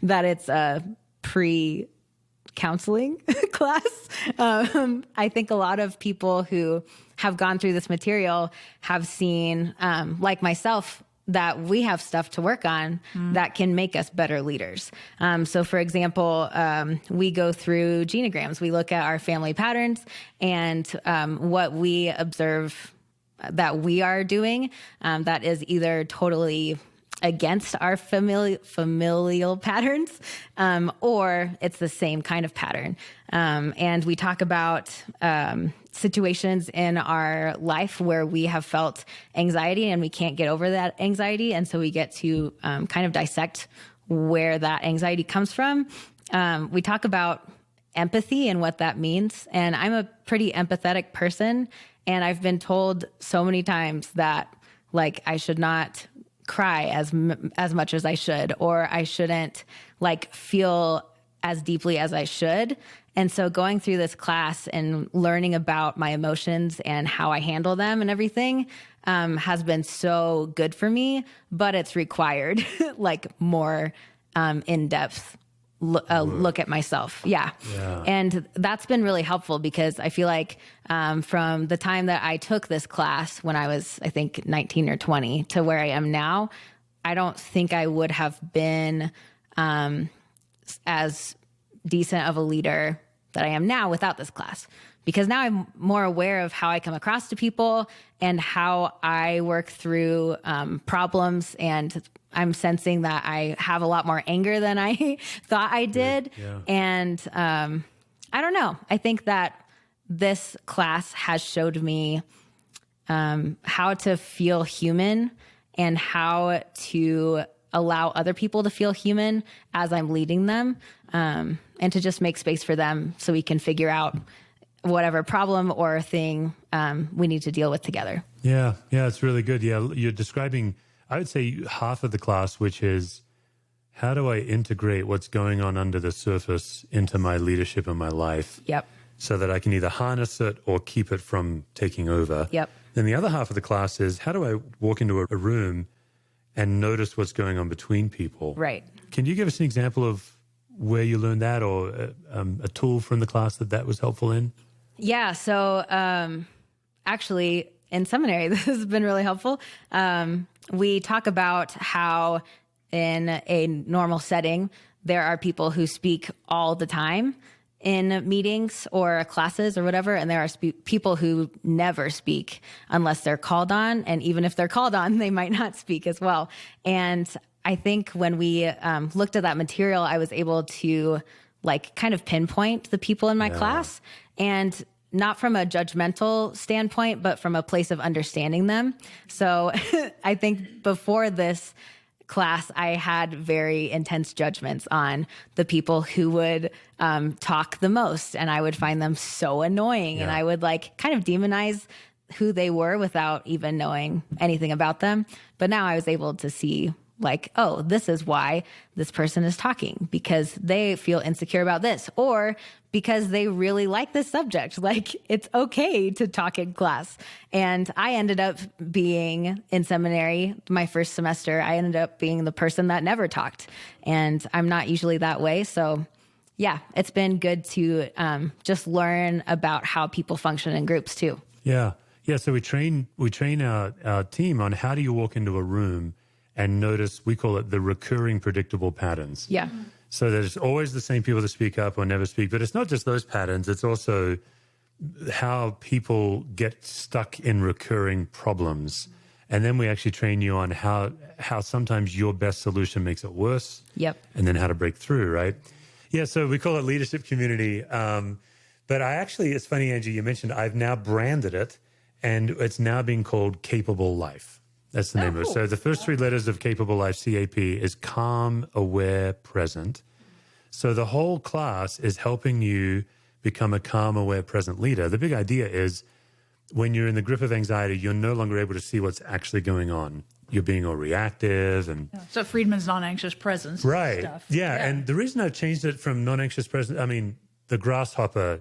S3: that it's a pre-counseling class. I think a lot of people who have gone through this material have seen, like myself, that we have stuff to work on that can make us better leaders. So for example, we go through genograms. We look at our family patterns and what we observe that we are doing that is either totally against our familial patterns, or it's the same kind of pattern. And we talk about situations in our life where we have felt anxiety and we can't get over that anxiety. And so we get to kind of dissect where that anxiety comes from. We talk about empathy and what that means. And I'm a pretty empathetic person. And I've been told so many times that, like, I should not cry as much as I should, or I shouldn't feel as deeply as I should. And so going through this class and learning about my emotions and how I handle them and everything has been so good for me, but it's required more in-depth look at myself. Yeah. And that's been really helpful because I feel like from the time that I took this class when I was, I think, 19 or 20 to where I am now, I don't think I would have been as decent of a leader that I am now without this class. Because now I'm more aware of how I come across to people and how I work through problems. And I'm sensing that I have a lot more anger than I thought I did.
S2: Yeah.
S3: And I don't know. I think that this class has showed me how to feel human and how to allow other people to feel human as I'm leading them, and to just make space for them so we can figure out whatever problem or thing we need to deal with together.
S2: Yeah, it's really good. Yeah, you're describing, I would say, half of the class, which is how do I integrate what's going on under the surface into my leadership and my life?
S3: Yep.
S2: So that I can either harness it or keep it from taking over.
S3: Yep.
S2: Then the other half of the class is how do I walk into a room and notice what's going on between people?
S3: Right.
S2: Can you give us an example of where you learned that, or a tool from the class that was helpful in?
S3: Yeah. So actually, in seminary, this has been really helpful. We talk about how in a normal setting, there are people who speak all the time in meetings or classes or whatever, and there are people who never speak unless they're called on, and even if they're called on, they might not speak as well. And I think when we looked at that material, I was able to kind of pinpoint the people in my class, and not from a judgmental standpoint, but from a place of understanding them. So I think before this class, I had very intense judgments on the people who would talk the most, and I would find them so annoying, and I would kind of demonize who they were without even knowing anything about them. But now I was able to see oh, this is why this person is talking, because they feel insecure about this, or because they really like this subject. It's okay to talk in class. And I ended up being in seminary, my first semester, I ended up being the person that never talked. And I'm not usually that way. So yeah, it's been good to just learn about how people function in groups too.
S2: Yeah. So we train our team on how do you walk into a room and notice, we call it the recurring predictable patterns.
S3: Yeah.
S2: So there's always the same people that speak up or never speak, but it's not just those patterns. It's also how people get stuck in recurring problems. And then we actually train you on how sometimes your best solution makes it worse.
S3: Yep.
S2: And then how to break through, right? Yeah, so we call it leadership community. But it's funny, Angie, you mentioned I've now branded it, and it's now being called Capable Life. That's the name of it. So the first three letters of Capable Life, CAP, is calm, aware, present. So the whole class is helping you become a calm, aware, present leader. The big idea is when you're in the grip of anxiety, you're no longer able to see what's actually going on. You're being all reactive. And
S4: So Friedman's non-anxious presence.
S2: right.
S4: Stuff.
S2: Yeah. And the reason I've changed it from non-anxious present, I mean, the grasshopper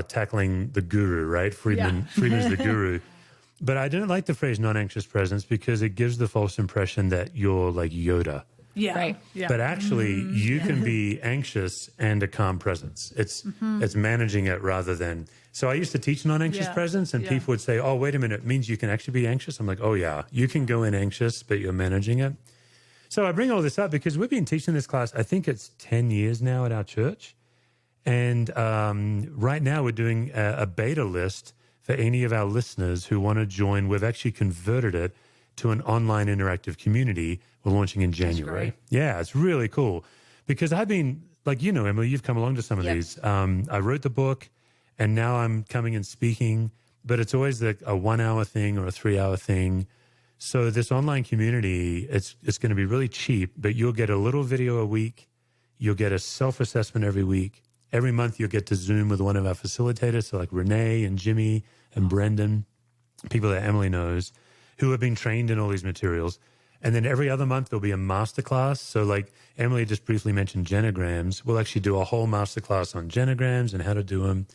S2: tackling the guru, right? Friedman's the guru. But I don't like the phrase non-anxious presence because it gives the false impression that you're like Yoda.
S4: Yeah.
S3: Right.
S4: Yeah.
S2: But actually, you can be anxious and a calm presence. It's managing it rather than... So I used to teach non-anxious presence, and people would say, oh, wait a minute, it means you can actually be anxious? I'm like, oh, yeah, you can go in anxious, but you're managing it. So I bring all this up because we've been teaching this class, I think it's 10 years now at our church. And right now we're doing a beta list for any of our listeners who want to join. We've actually converted it to an online interactive community. We're launching in January. Yeah, it's really cool because I've been, Emilie, you've come along to some of these. I wrote the book and now I'm coming and speaking, but it's always a 1 hour thing or a 3 hour thing. So this online community, it's going to be really cheap, but you'll get a little video a week. You'll get a self-assessment every week. Every month you'll get to Zoom with one of our facilitators, so like Renee and Jimmy and Brendan, people that Emilie knows, who have been trained in all these materials. And then every other month there'll be a masterclass. So like Emilie just briefly mentioned genograms. We'll actually do a whole masterclass on genograms and how to do them.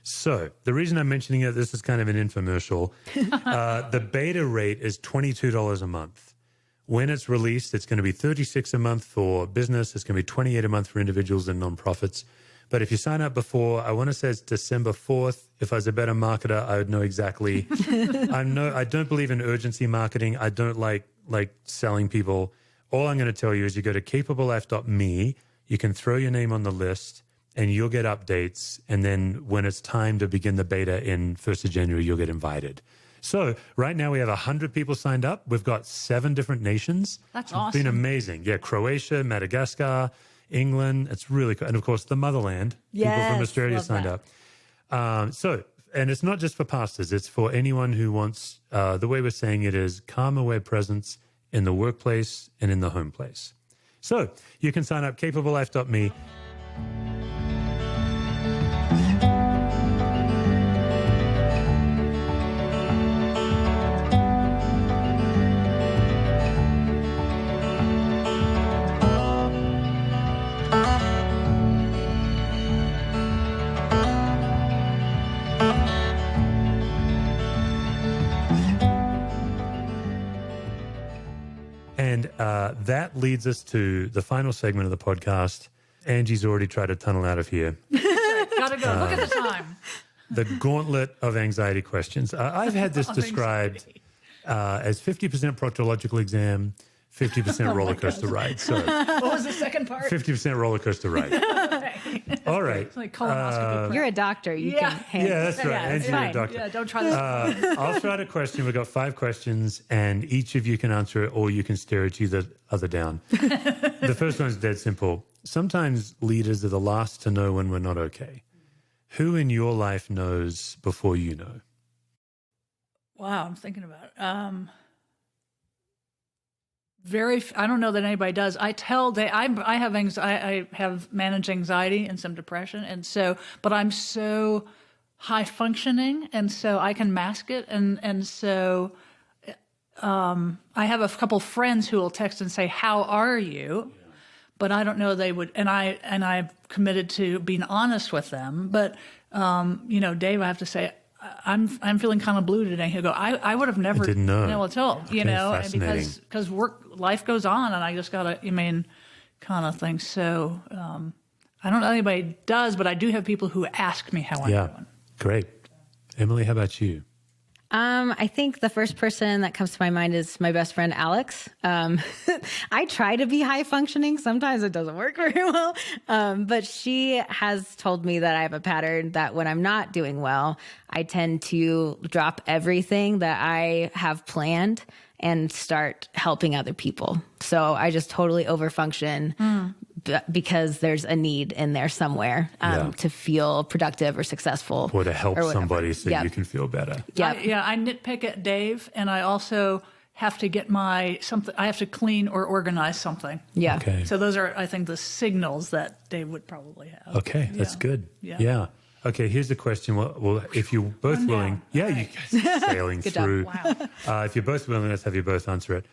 S2: So the reason I'm mentioning it, this is kind of an infomercial. The beta rate is $22 a month, When it's released, it's going to be $36 a month for business. It's going to be $28 a month for individuals and nonprofits. But if you sign up before, I want to say it's December 4th. If I was a better marketer, I would know exactly. I don't believe in urgency marketing. I don't like selling people. All I'm going to tell you is you go to capablelife.me. You can throw your name on the list and you'll get updates. And then when it's time to begin the beta in 1st of January, you'll get invited. So right now we have 100 people signed up. We've got 7 different nations.
S4: That's
S2: awesome. It's been amazing. Yeah, Croatia, Madagascar, England. It's really cool. And of course, the motherland.
S3: Yes,
S2: people from Australia
S3: love
S2: signed
S3: that.
S2: up. And it's not just for pastors. It's for anyone who wants, the way we're saying it is calm aware presence in the workplace and in the home place. So you can sign up capablelife.me. And that leads us to the final segment of the podcast. Angie's already tried to tunnel out of here.
S4: Gotta go. Look at the time.
S2: The gauntlet of anxiety questions. I've had this described as 50% proctological exam, 50% roller coaster ride. So
S4: What was the second part?
S2: 50% roller coaster ride. All right.
S4: It's like colonoscopy.
S3: You're a doctor. You can handle
S2: Yeah, that's right.
S3: Yeah,
S2: Angie,
S3: it's
S2: you're a
S3: fine.
S2: doctor.
S4: Yeah, don't try this.
S2: I'll start a question. We've got 5 questions, and each of you can answer it, or you can stare at each other down. The first one's dead simple. Sometimes leaders are the last to know when we're not okay. Who in your life knows before you know?
S4: Wow, I'm thinking about it. I don't know that anybody does. I have I have managed anxiety and some depression, and so, but I'm so high functioning, and so I can mask it, and so I have a couple friends who will text and say, "How are you?" But I don't know they would, and I'm committed to being honest with them. But Dave, I have to say, I'm feeling kind of blue today. He'll go, I would have never
S2: didn't know.
S4: been able to tell,
S2: Okay, fascinating.
S4: because life goes on, and I just gotta, kind of thing. So I don't know anybody does, but I do have people who ask me how I'm doing.
S2: Great. Emily, how about you?
S3: I think the first person that comes to my mind is my best friend, Alex. I try to be high functioning. Sometimes it doesn't work very well. But she has told me that I have a pattern that when I'm not doing well, I tend to drop everything that I have planned and start helping other people. So I just totally overfunction because there's a need in there somewhere to feel productive or successful.
S2: Or to help somebody so you can feel better.
S4: I nitpick at Dave, and I also have to get I have to clean or organize something.
S3: Yeah.
S2: Okay.
S4: So those are, I think, the signals that Dave would probably have.
S2: Okay, that's good.
S4: Yeah.
S2: Okay, here's the question. Well, if you're both willing, you guys are sailing through.
S4: Wow.
S2: If you're both willing, let's have you both answer it.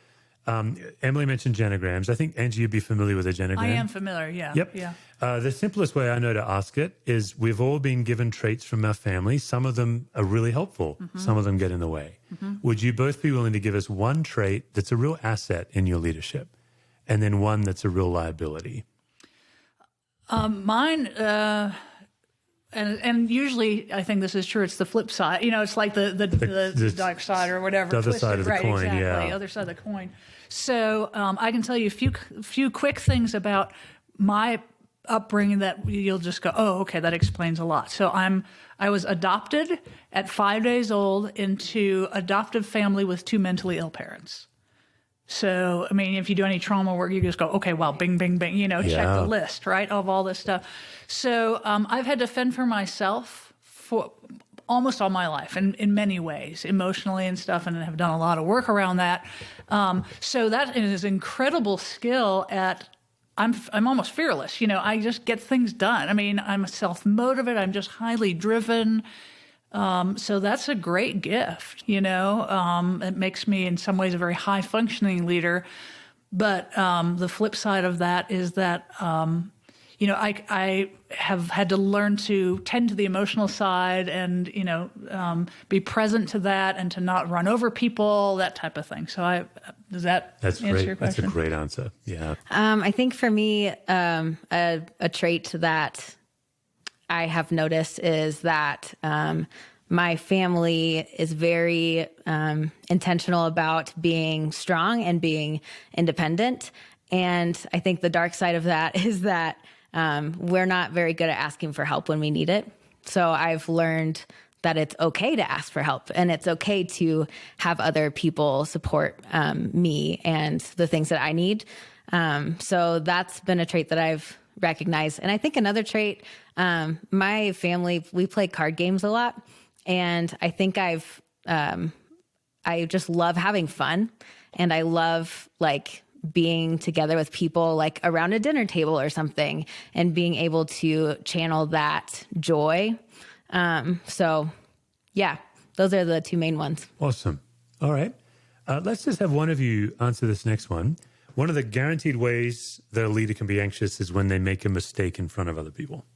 S2: Emily mentioned genograms. I think, Angie, you'd be familiar with a genogram.
S4: I am familiar, yeah.
S2: Yep.
S4: Yeah.
S2: The simplest way I know to ask it is we've all been given traits from our family. Some of them are really helpful. Mm-hmm. Some of them get in the way. Mm-hmm. Would you both be willing to give us one trait that's a real asset in your leadership and then one that's a real liability?
S4: Mine... And usually, I think this is true. It's the flip side. It's like the dark side or whatever.
S2: The other
S4: twisted,
S2: side of the
S4: right,
S2: coin,
S4: exactly,
S2: yeah.
S4: The other side of the coin. So I can tell you a few quick things about my upbringing that you'll just go, oh, okay, that explains a lot. So I was adopted at 5 days old into adoptive family with 2 mentally ill parents. So, if you do any trauma work, you just go, okay, well, bing, bing, bing, check the list, right, of all this stuff. So I've had to fend for myself for almost all my life in many ways, emotionally and stuff, and have done a lot of work around that. So that is incredible skill at, I'm almost fearless. I just get things done. I'm self-motivated. I'm just highly driven. So that's a great gift, it makes me in some ways a very high functioning leader. But the flip side of that is that, I have had to learn to tend to the emotional side and, be present to that and to not run over people, that type of thing. So Does that
S2: That's
S4: answer
S2: great.
S4: your
S2: That's a
S4: question?
S2: great answer. Yeah.
S3: I think for me, a trait that I have noticed is that my family is very intentional about being strong and being independent. And I think the dark side of that is that we're not very good at asking for help when we need it. So I've learned that it's okay to ask for help and it's okay to have other people support me and the things that I need. So that's been a trait that I've recognized. And I think another trait, my family, we play card games a lot. And I think I just love having fun. And I love like being together with people like around a dinner table or something and being able to channel that joy. So yeah, those are the two main ones.
S2: Awesome. All right. Let's just have one of you answer this next one. One of the guaranteed ways that a leader can be anxious is when they make a mistake in front of other people.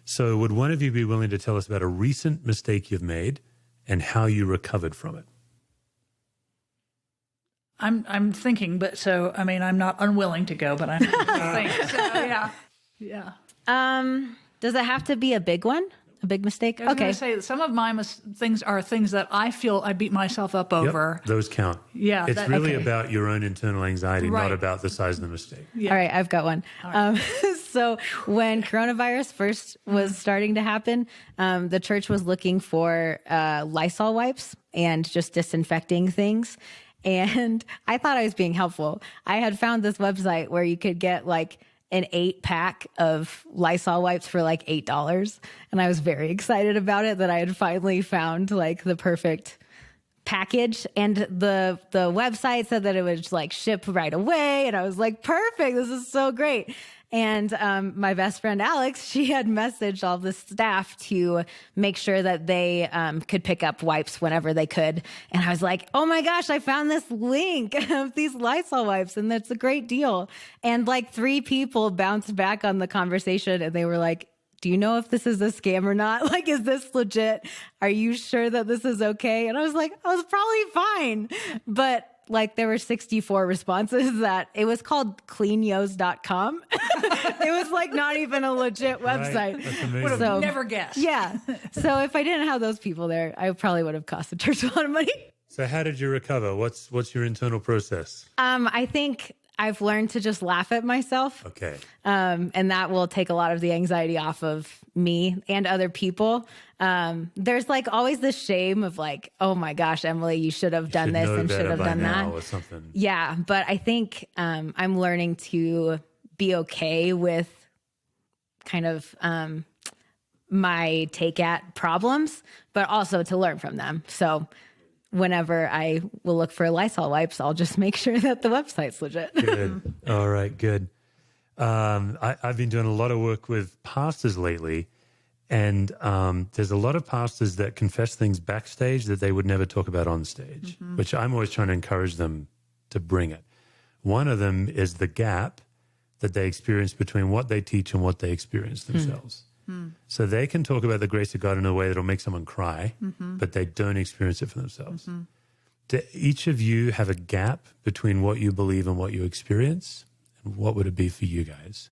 S2: So would one of you be willing to tell us about a recent mistake you've made and how you recovered from it?
S4: I'm thinking, but so, I mean, I'm not unwilling to go, but I'm thinking. So, yeah.
S3: Does it have to be a big one? A big mistake?
S4: I was going to say that some of my things are things that I feel I beat myself up over.
S2: Yep, those count.
S4: Yeah.
S2: It's really about your own internal anxiety,
S4: Right.
S2: not about the size of the mistake.
S4: Yeah.
S3: All right, I've got one. So when coronavirus first was starting to happen, the church was looking for Lysol wipes and just disinfecting things. And I thought I was being helpful. I had found this website where you could get like an 8-pack of Lysol wipes for like $8. And I was very excited about it that I had finally found like the perfect package. And the website said that it would like ship right away. And I was like, perfect, this is so great. And my best friend, Alex, she had messaged all the staff to make sure that they could pick up wipes whenever they could. And I was like, oh my gosh, I found this link of these Lysol wipes and that's a great deal. And like 3 people bounced back on the conversation and they were like, do you know if this is a scam or not? Like, is this legit? Are you sure that this is okay? And I was like, I was probably fine. But like there were 64 responses that it was called cleanyos.com. It was like not even a legit website.
S2: Right. That's amazing.
S4: Would have never guessed.
S3: Yeah. So if I didn't have those people there, I probably would have cost the church a lot of money.
S2: So how did you recover? What's your internal process?
S3: I think I've learned to just laugh at myself.
S2: Okay.
S3: And that will take a lot of the anxiety off of me and other people. There's like always this shame of like, oh my gosh, Emily, you should have done this and should have done that.
S2: Or something.
S3: Yeah. But I think I'm learning to be okay with kind of my take at problems, but also to learn from them. So whenever I will look for Lysol wipes, I'll just make sure that the website's legit.
S2: Good. All right, good. I've been doing a lot of work with pastors lately, and there's a lot of pastors that confess things backstage that they would never talk about on stage, which I'm always trying to encourage them to bring it. One of them is the gap that they experience between what they teach and what they experience themselves. So they can talk about the grace of God in a way that'll make someone cry, but they don't experience it for themselves. Do each of you have a gap between what you believe and what you experience? And what would it be for you guys?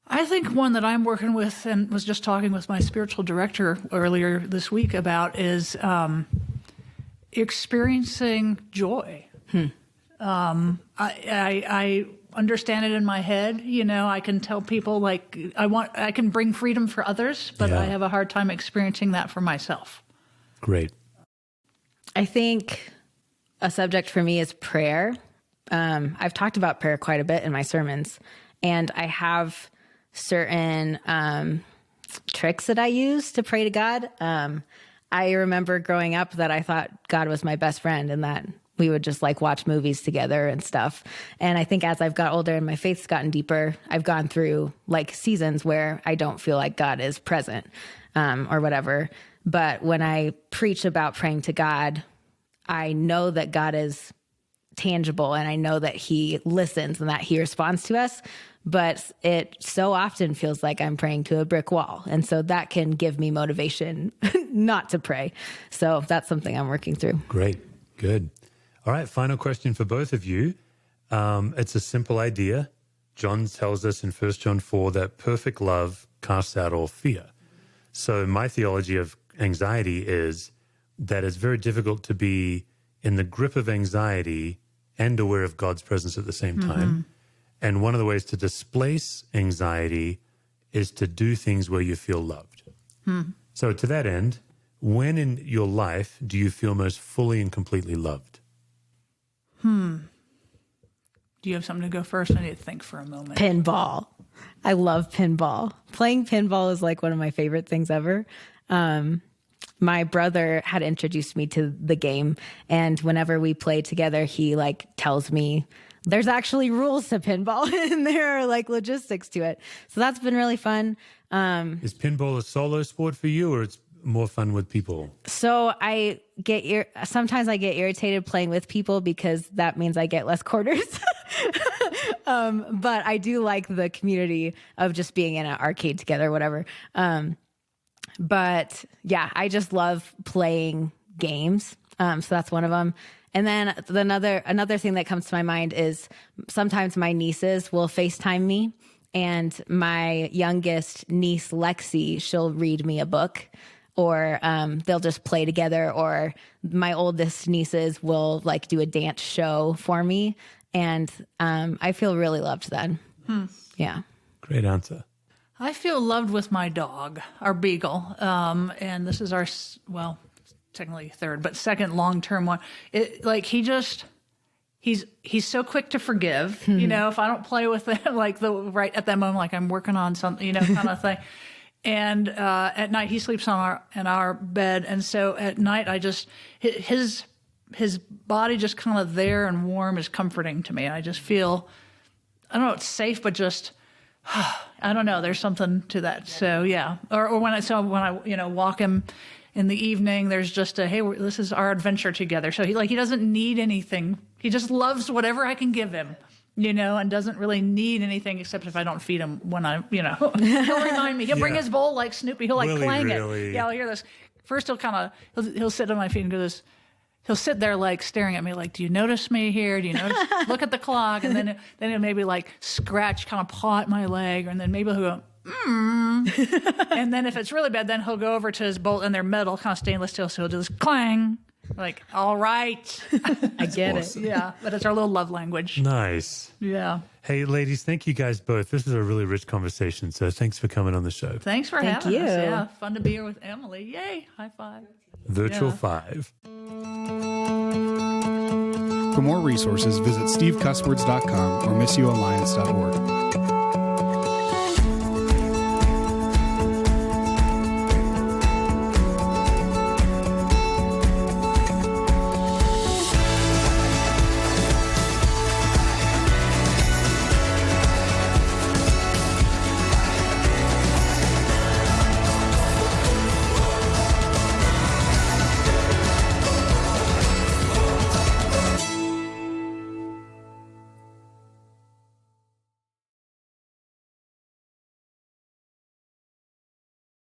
S4: I think one that I'm working with and was just talking with my spiritual director earlier this week about is experiencing joy. I understand it in my head. You know, I can tell people like I can bring freedom for others, but I have a hard time experiencing that for myself.
S2: Great.
S3: I think a subject for me is prayer. I've talked about prayer quite a bit in my sermons, and I have certain tricks that I use to pray to God. I remember growing up that I thought God was my best friend and that we would just like watch movies together and stuff. And I think as I've got older and my faith's gotten deeper, I've gone through like seasons where I don't feel like God is present or whatever. But when I preach about praying to God, I know that God is tangible and I know that he listens and that he responds to us. But it so often feels like I'm praying to a brick wall. And so that can give me motivation not to pray. So that's something I'm working through.
S2: Great. Good. All right, final question for both of you. It's a simple idea. John tells us in 1 John 4 that perfect love casts out all fear. So my theology of anxiety is that it's very difficult to be in the grip of anxiety and aware of God's presence at the same time. And one of the ways to displace anxiety is to do things where you feel loved. So to that end, when in your life do you feel most fully and completely loved?
S4: Do you have something to go first? I need to think for a moment.
S3: Pinball. I love pinball. Playing pinball is like one of my favorite things ever. My brother had introduced me to the game, and whenever we play together, he like tells me there's actually rules to pinball and there are like logistics to it. So that's been really fun.
S2: Is pinball a solo sport for you, or it's more fun with people?
S3: So sometimes I get irritated playing with people because that means I get less quarters. But I do like the community of just being in an arcade together, whatever. But yeah, I just love playing games. So that's one of them. And then another thing that comes to my mind is sometimes my nieces will FaceTime me, and my youngest niece, Lexi, she'll read me a book, or they'll just play together, or my oldest nieces will like do a dance show for me. And I feel really loved then. Yeah.
S2: Great answer.
S4: I feel loved with my dog, our beagle. And this is our, well, technically third, but second long-term one. He's so quick to forgive, you know, if I don't play with him, like right at that moment, like I'm working on something, you know, kind of thing. And at night he sleeps in our bed. And so at night his body just kind of there and warm is comforting to me. I just feel, I don't know, it's safe, but just, I don't know, there's something to that. So yeah. Or when I, you know, walk him in the evening, there's just hey, this is our adventure together. So he doesn't need anything. He just loves whatever I can give him, you know, and doesn't really need anything except if I don't feed him when you know, he'll remind me. He'll bring his bowl like Snoopy. He'll like clang it. Yeah, I'll hear this. First he'll sit on my feet and go this. He'll sit there like staring at me like, do you notice me here? Do you notice? Look at the clock. And then he'll maybe like scratch, kind of paw at my leg. And then maybe he'll go, And then if it's really bad, then he'll go over to his bowl, and they're metal, kind of stainless steel. So he'll do this clang. Like, all right.
S3: I get
S2: awesome.
S3: it.
S4: Yeah. But it's our little love language.
S2: Nice.
S4: Yeah.
S2: Hey, ladies, thank you guys both. This was a really rich conversation. So thanks for coming on the show.
S4: Thanks for
S3: Thank
S4: having
S3: you.
S4: us. Yeah. Fun to be here with Emily. Yay. High five.
S2: Virtual
S4: Yeah.
S2: 5.
S1: For more resources, visit stevecuswords.com or missioalliance.org.